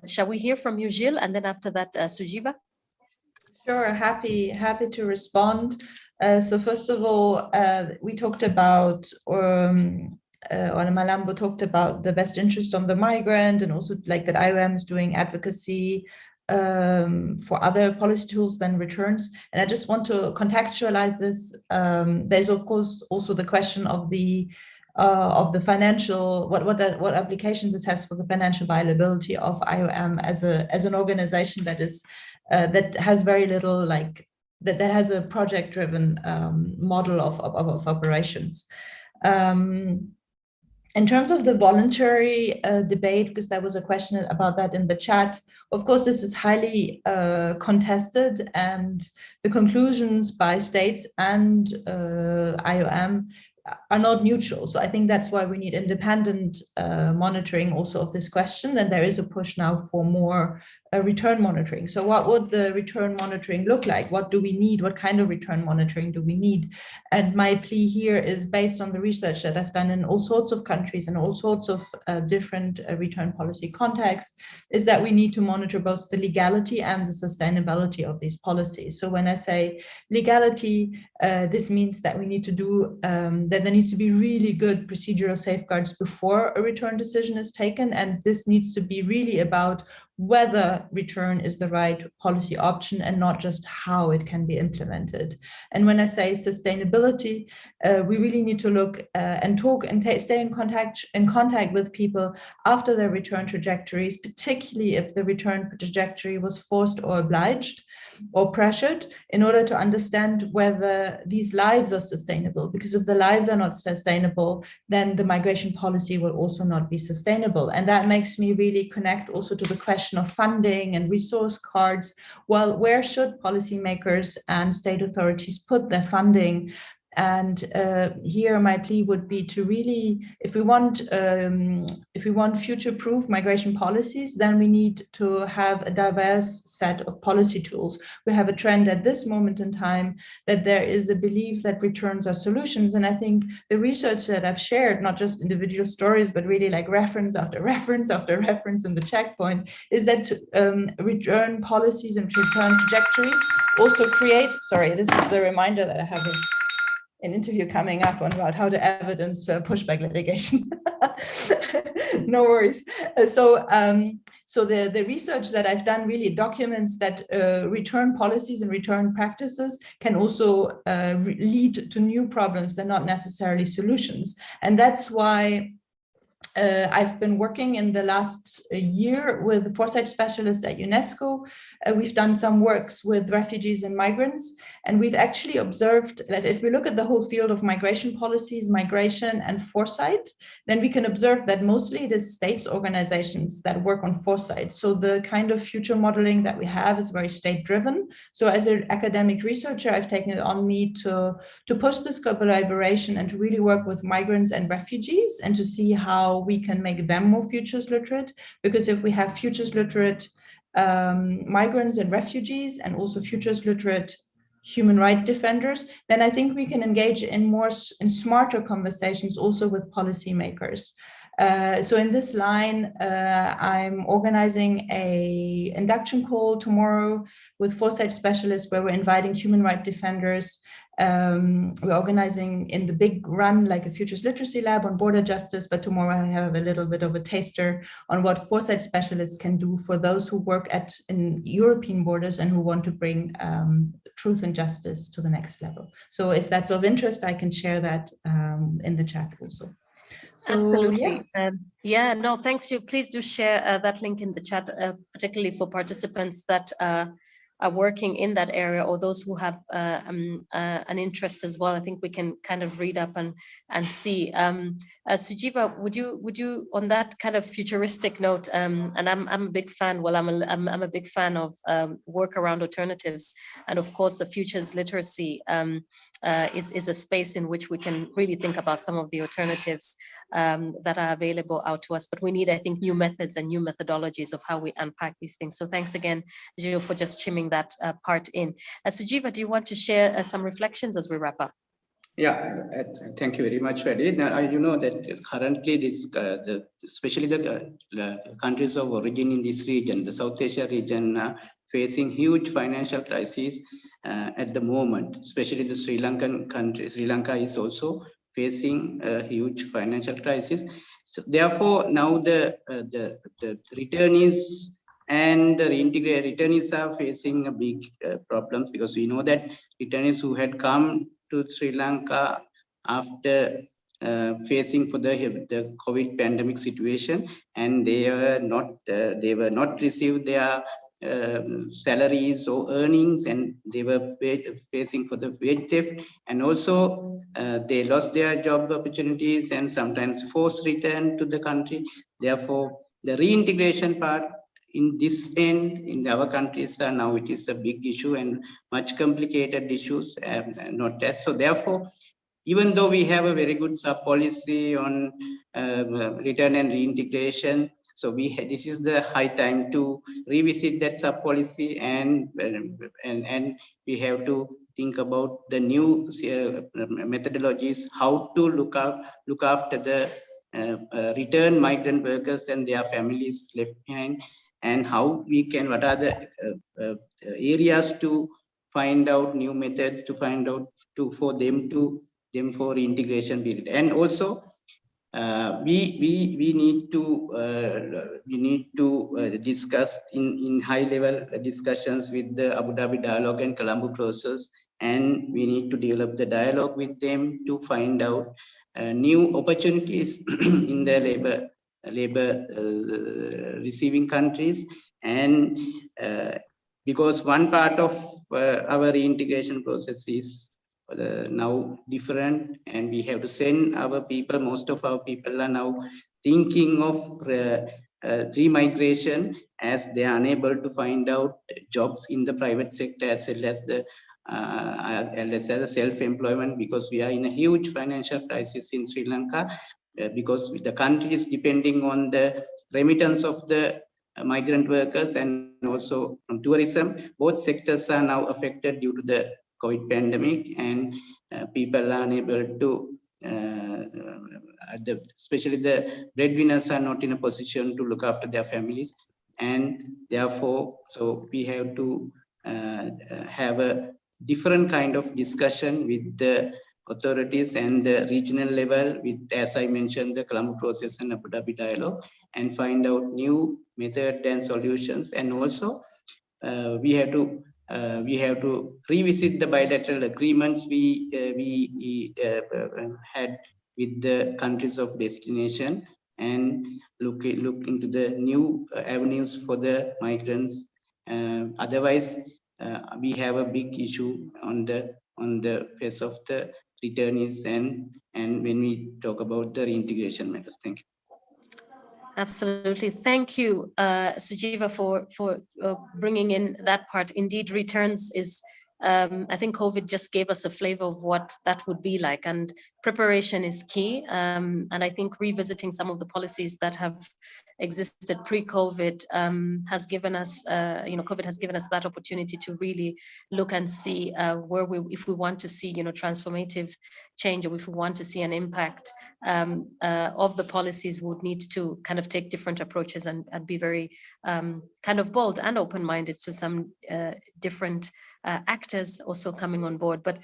Speaker 2: shall we hear from you, Gilles, and then after that, Sujiva?
Speaker 4: Sure, happy to respond. So first of all, we talked about, or Malambo talked about the best interest on the migrant, and also like that IOM is doing advocacy for other policy tools than returns. And I just want to contextualize this. There's of course also the question of the financial, what applications this has for the financial viability of IOM as an organization that is that has very little, like that has a project-driven model of operations. In terms of the voluntary debate, because there was a question about that in the chat, of course, this is highly contested, and the conclusions by states and IOM are not neutral. So I think that's why we need independent monitoring also of this question. And there is a push now for more return monitoring. So what would the return monitoring look like? What do we need? What kind of return monitoring do we need? And my plea here is based on the research that I've done in all sorts of countries and all sorts of different return policy contexts, is that we need to monitor both the legality and the sustainability of these policies. So when I say legality, this means that we need to do, that there needs to be really good procedural safeguards before a return decision is taken. And this needs to be really about whether return is the right policy option and not just how it can be implemented. And when I say sustainability, we really need to look and talk and stay in contact with people after their return trajectories, particularly if the return trajectory was forced or obliged or pressured, in order to understand whether these lives are sustainable. Because if the lives are not sustainable, then the migration policy will also not be sustainable. And that makes me really connect also to the question of funding and resource cards. Well, where should policymakers and state authorities put their funding? And here my plea would be to really, if we want future-proof migration policies, then we need to have a diverse set of policy tools. We have a trend at this moment in time that there is a belief that returns are solutions. And I think the research that I've shared, not just individual stories, but really like reference after reference after reference in the checkpoint, is that return policies and return trajectories also create, sorry, this is the reminder that I have an interview coming up on about how to evidence pushback litigation. No worries. So the research that I've done really documents that return policies and return practices can also lead to new problems. They're not necessarily solutions. And that's why I've been working in the last year with foresight specialists at UNESCO. We've done some works with refugees and migrants, and we've actually observed that if we look at the whole field of migration policies, migration and foresight, then we can observe that mostly it is states organizations that work on foresight. So the kind of future modeling that we have is very state-driven. So as an academic researcher, I've taken it on me to push this collaboration and to really work with migrants and refugees and to see how we can make them more futures literate. Because if we have futures literate migrants and refugees, and also futures literate human rights defenders, then I think we can engage in smarter conversations also with policymakers. So in this line, I'm organizing a induction call tomorrow with foresight specialists where we're inviting human rights defenders. We're organizing in the big run like a futures literacy lab on border justice, but tomorrow I have a little bit of a taster on what foresight specialists can do for those who work in European borders and who want to bring truth and justice to the next level. So if that's of interest, I can share that in the chat also. So,
Speaker 2: absolutely. Yeah. No, thanks. Please do share that link in the chat, particularly for participants that are working in that area, or those who have an interest as well. I think we can kind of read up and see. Sujiva, would you on that kind of futuristic note? And I'm a big fan. Well, I'm a big fan of work around alternatives, and of course, the futures literacy is a space in which we can really think about some of the alternatives that are available out to us. But we need, I think, new methods and new methodologies of how we unpack these things. So thanks again, Gio, for just chimming that part in. Sujiva, do you want to share some reflections as we wrap up?
Speaker 3: Yeah, thank you very much, Fadi. Now, you know that currently, especially the countries of origin in this region, the South Asia region, facing huge financial crises at the moment. Especially the Sri Lankan country. Sri Lanka is also facing a huge financial crisis. So therefore, now the returnees and the returnees are facing a big problems, because we know that returnees who had come to Sri Lanka after facing for the COVID pandemic situation, and they were not received their salaries or earnings, and they were facing for the wage theft, and also they lost their job opportunities and sometimes forced return to the country. Therefore, the reintegration part in this end in our countries now it is a big issue and much complicated issues, not less. So therefore, even though we have a very good sub policy on return and reintegration, so this is the high time to revisit that sub policy, and we have to think about the new methodologies, how to look after the return migrant workers and their families left behind, and how we can, what are the areas to find out new methods to find out for integration period. And also we need to discuss in high level discussions with the Abu Dhabi dialogue and Colombo process, and we need to develop the dialogue with them to find out new opportunities in the labor receiving countries. And because one part of our reintegration process is now different, and we have to send our people, most of our people are now thinking of remigration, as they are unable to find out jobs in the private sector as well as the self-employment, because we are in a huge financial crisis in Sri Lanka, because the country is depending on the remittance of the migrant workers and also from tourism. Both sectors are now affected due to the COVID pandemic, and people are unable to, especially the breadwinners are not in a position to look after their families, and therefore, so we have to have a different kind of discussion with the authorities and the regional level, with, as I mentioned, the Colombo process and Abu Dhabi dialogue, and find out new methods and solutions. And also we have to revisit the bilateral agreements we had with the countries of destination, and look into the new avenues for the migrants. Otherwise, we have a big issue on the face of the returnees and when we talk about the reintegration matters. Thank you.
Speaker 2: Absolutely. Thank you, Sujiva, for bringing in that part. Indeed, returns is I think COVID just gave us a flavor of what that would be like, and preparation is key. And I think revisiting some of the policies that have existed pre-COVID has given us, COVID has given us that opportunity to really look and see where if we want to see, transformative change, or if we want to see an impact of the policies, we would need to kind of take different approaches and be very kind of bold and open-minded to some different actors also coming on board. But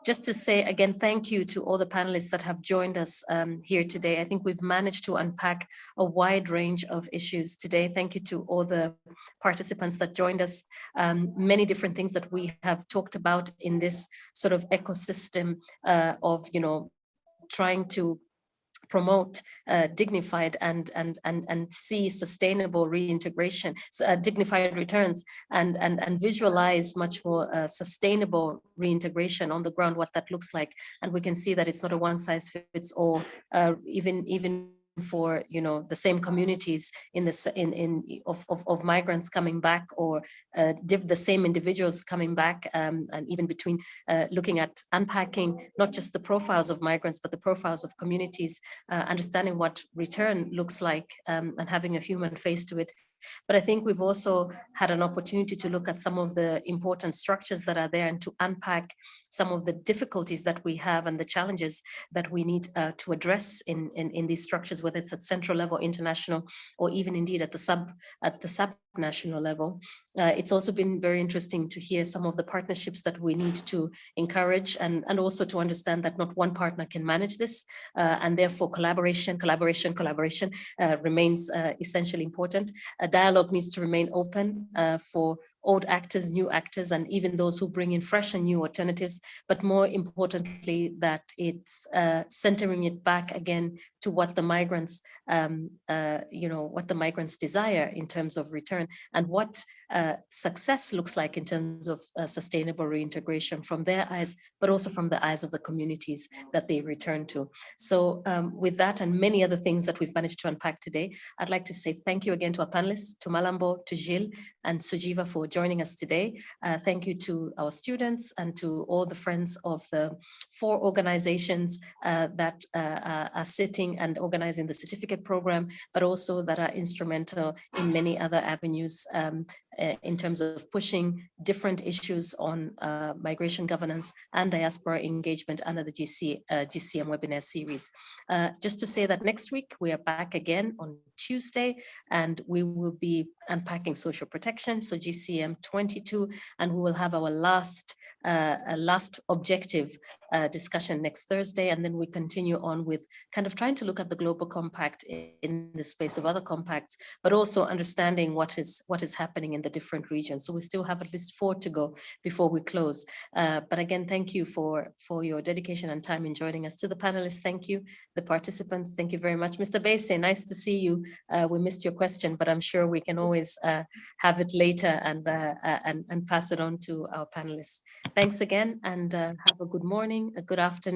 Speaker 2: just to say again, thank you to all the panelists that have joined us here today. I think we've managed to unpack a wide range of issues today. Thank you to all the participants that joined us. Many different things that we have talked about in this sort of ecosystem of, trying to promote dignified and see sustainable reintegration, dignified returns, and visualize much more sustainable reintegration on the ground, what that looks like. And we can see that it's not a one size fits all, even for the same communities of migrants coming back, or the same individuals coming back, and even between looking at unpacking not just the profiles of migrants but the profiles of communities, understanding what return looks like, and having a human face to it. But I think we've also had an opportunity to look at some of the important structures that are there, and to unpack some of the difficulties that we have and the challenges that we need to address in these structures, whether it's at central level, international, or even indeed at the sub-national level. It's also been very interesting to hear some of the partnerships that we need to encourage, and also to understand that not one partner can manage this, and therefore collaboration remains essentially important. A dialogue needs to remain open for old actors, new actors, and even those who bring in fresh and new alternatives, but more importantly, that it's centering it back again to what the migrants, what the migrants desire in terms of return, and what success looks like in terms of sustainable reintegration from their eyes, but also from the eyes of the communities that they return to. So with that and many other things that we've managed to unpack today, I'd like to say thank you again to our panelists, to Malambo, to Gilles, and Sujiva for joining us today. Thank you to our students and to all the friends of the 4 organizations that are sitting and organizing the certificate program, but also that are instrumental in many other avenues in terms of pushing different issues on migration governance and diaspora engagement under the GCM webinar series. Just to say that next week we are back again on Tuesday, and we will be unpacking social protection, so GCM 22, and we will have our last objective discussion next Thursday, and then we continue on with kind of trying to look at the global compact in the space of other compacts, but also understanding what is happening in the different regions. So we still have at least 4 to go before we close. But again, thank you for your dedication and time in joining us. To the panelists, thank you. The participants, thank you very much. Mr. Bese, nice to see you. We missed your question, but I'm sure we can always have it later and pass it on to our panelists. Thanks again, and have a good morning, a good afternoon.